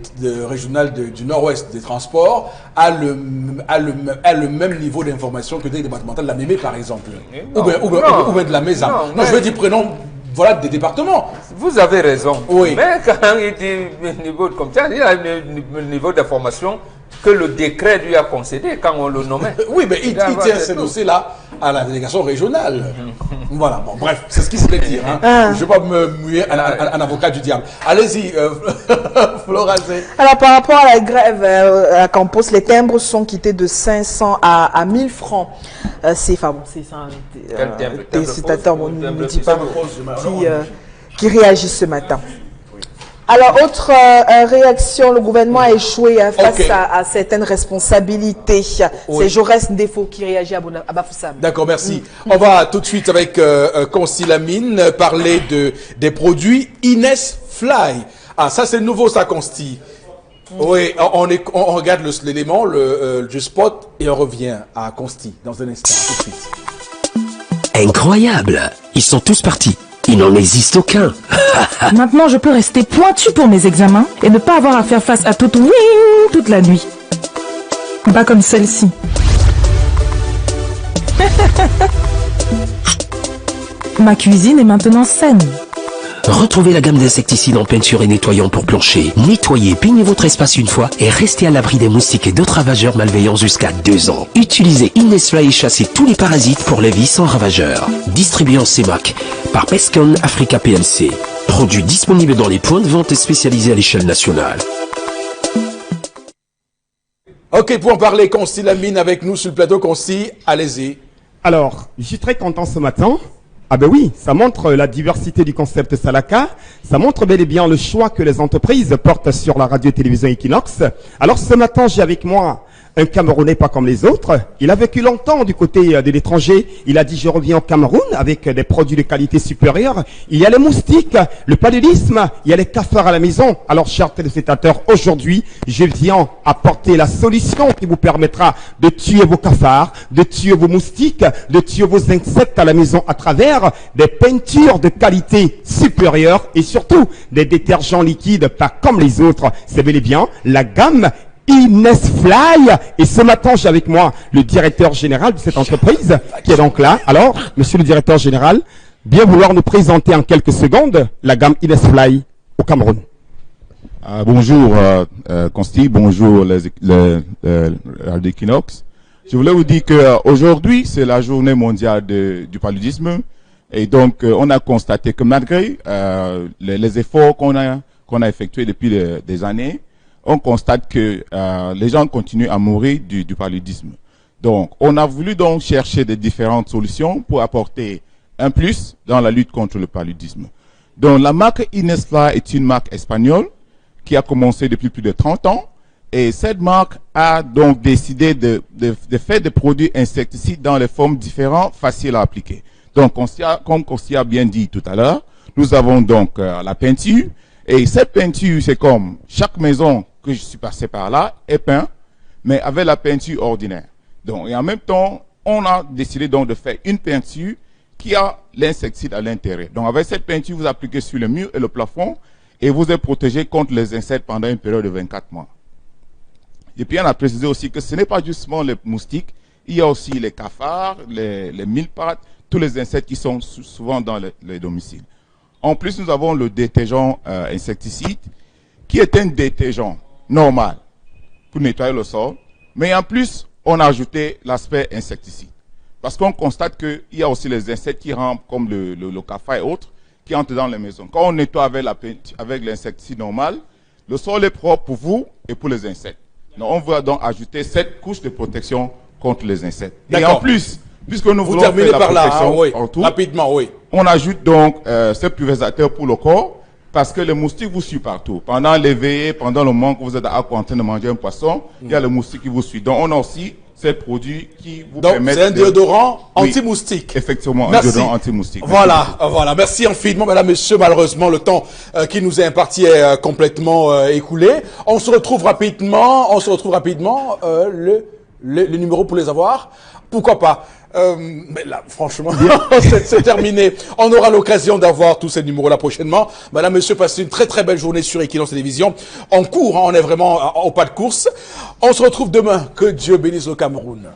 régional du Nord-Ouest des Transports a le même niveau d'information que le délégué départemental de la Mémé, par exemple? Ou bien de la Mésa? Non, je veux dire, prenons... Voilà des départements. Vous avez raison. Oui. Mais quand il dit niveau comme ça, il y a un niveau d'information que le décret lui a concédé quand on le nommait. Oui, mais il tient ce dossier-là à la délégation régionale. Voilà, bon, bref, c'est ce qu'il voulait dire. Je ne vais pas me mouiller en avocat du diable. Allez-y, Florazé. Alors, par rapport à la grève à Campos, les timbres sont quittés de 500 à 1000 francs. C'est ça, téléspectateur, on ne dit pas, qui réagit ce matin. Alors, autre réaction, le gouvernement a échoué face à certaines responsabilités. C'est Jaurès Ndefo qui réagit à Bafoussam. D'accord, merci. On va tout de suite avec Consti Lamine parler des produits Inès Fly. Ah, ça c'est nouveau, ça, Consti. Oui, on regarde l'élément, du spot, et on revient à Consti dans un instant, tout de suite. Incroyable! Ils sont tous partis. Il n'en existe aucun. Maintenant, je peux rester pointu pour mes examens et ne pas avoir à faire face à toute la nuit. Pas comme celle-ci. Ma cuisine est maintenant saine. Retrouvez la gamme d'insecticides en peinture et nettoyant pour plancher. Nettoyez, peignez votre espace une fois et restez à l'abri des moustiques et d'autres ravageurs malveillants jusqu'à 2 ans. Utilisez Inès Fly et chassez tous les parasites pour les vies sans ravageurs. Distribué en CEMAC par Pescon Africa PLC. Produit disponible dans les points de vente spécialisés à l'échelle nationale. Ok, pour en parler, Consti Lamine avec nous sur le plateau. Consti, allez-y. Alors, je suis très content ce matin. Ah ben oui, ça montre la diversité du concept Salaka, ça montre bel et bien le choix que les entreprises portent sur la radio-télévision Equinox. Alors ce matin, j'ai avec moi un Camerounais pas comme les autres. Il a vécu longtemps du côté de l'étranger. Il a dit je reviens au Cameroun avec des produits de qualité supérieure. Il y a les moustiques, le paludisme, il y a les cafards à la maison. Alors chers téléspectateurs, aujourd'hui, je viens apporter la solution qui vous permettra de tuer vos cafards, de tuer vos moustiques, de tuer vos insectes à la maison à travers des peintures de qualité supérieure et surtout des détergents liquides pas comme les autres. C'est bel et bien la gamme Inès Fly. Et ce matin, j'ai avec moi le directeur général de cette entreprise qui est donc là. Alors, monsieur le directeur général, bien vouloir nous présenter en quelques secondes la gamme Inès Fly au Cameroun. Bonjour Consti, bonjour les Equinox. Je voulais vous dire qu'aujourd'hui, c'est la journée mondiale du paludisme. Et donc, on a constaté que malgré les efforts qu'on a effectués depuis des années, on constate que les gens continuent à mourir du paludisme. Donc, on a voulu donc chercher des différentes solutions pour apporter un plus dans la lutte contre le paludisme. Donc, la marque Inès Fly est une marque espagnole qui a commencé depuis plus de 30 ans. Et cette marque a donc décidé de faire des produits insecticides dans les formes différentes, faciles à appliquer. Donc, comme Consti a bien dit tout à l'heure, nous avons donc la peinture. Et cette peinture, c'est comme chaque maison que je suis passé par là est peint, mais avec la peinture ordinaire. Donc, et en même temps, on a décidé donc de faire une peinture qui a l'insecticide à l'intérieur. Donc, avec cette peinture, vous appliquez sur le mur et le plafond et vous êtes protégé contre les insectes pendant une période de 24 mois. Et puis, on a précisé aussi que ce n'est pas justement les moustiques, il y a aussi les cafards, les mille-pattes, tous les insectes qui sont souvent dans les domiciles. En plus, nous avons le détergent insecticide, qui est un détergent normal pour nettoyer le sol, mais en plus, on a ajouté l'aspect insecticide. Parce qu'on constate qu'il y a aussi les insectes qui rampent, comme le cafard et autres, qui entrent dans les maisons. Quand on nettoie avec l'insecticide normal, le sol est propre pour vous et pour les insectes. Donc, on va donc ajouter cette couche de protection contre les insectes. Et en plus, puisque nous voulons faire la protection partout, rapidement, oui. On ajoute donc ce pulvérisateur pour le corps, parce que les moustiques vous suivent partout. Pendant les veillées, pendant le moment que vous êtes en train de manger un poisson, il y a le moustique qui vous suit. Donc, on a aussi ces produits qui vous permettent... Donc, c'est un déodorant anti-moustique. Effectivement, merci. Un déodorant anti-moustique. Voilà, voilà. Merci infiniment, mesdames, messieurs. Malheureusement, le temps qui nous est imparti est complètement écoulé. On se retrouve rapidement. Le numéro pour les avoir. Pourquoi pas? Mais là, franchement, c'est terminé. On aura l'occasion d'avoir tous ces numéros-là prochainement. Madame, monsieur, passez une très très belle journée sur Equinox Télévision. On court, hein, on est vraiment au pas de course. On se retrouve demain. Que Dieu bénisse le Cameroun.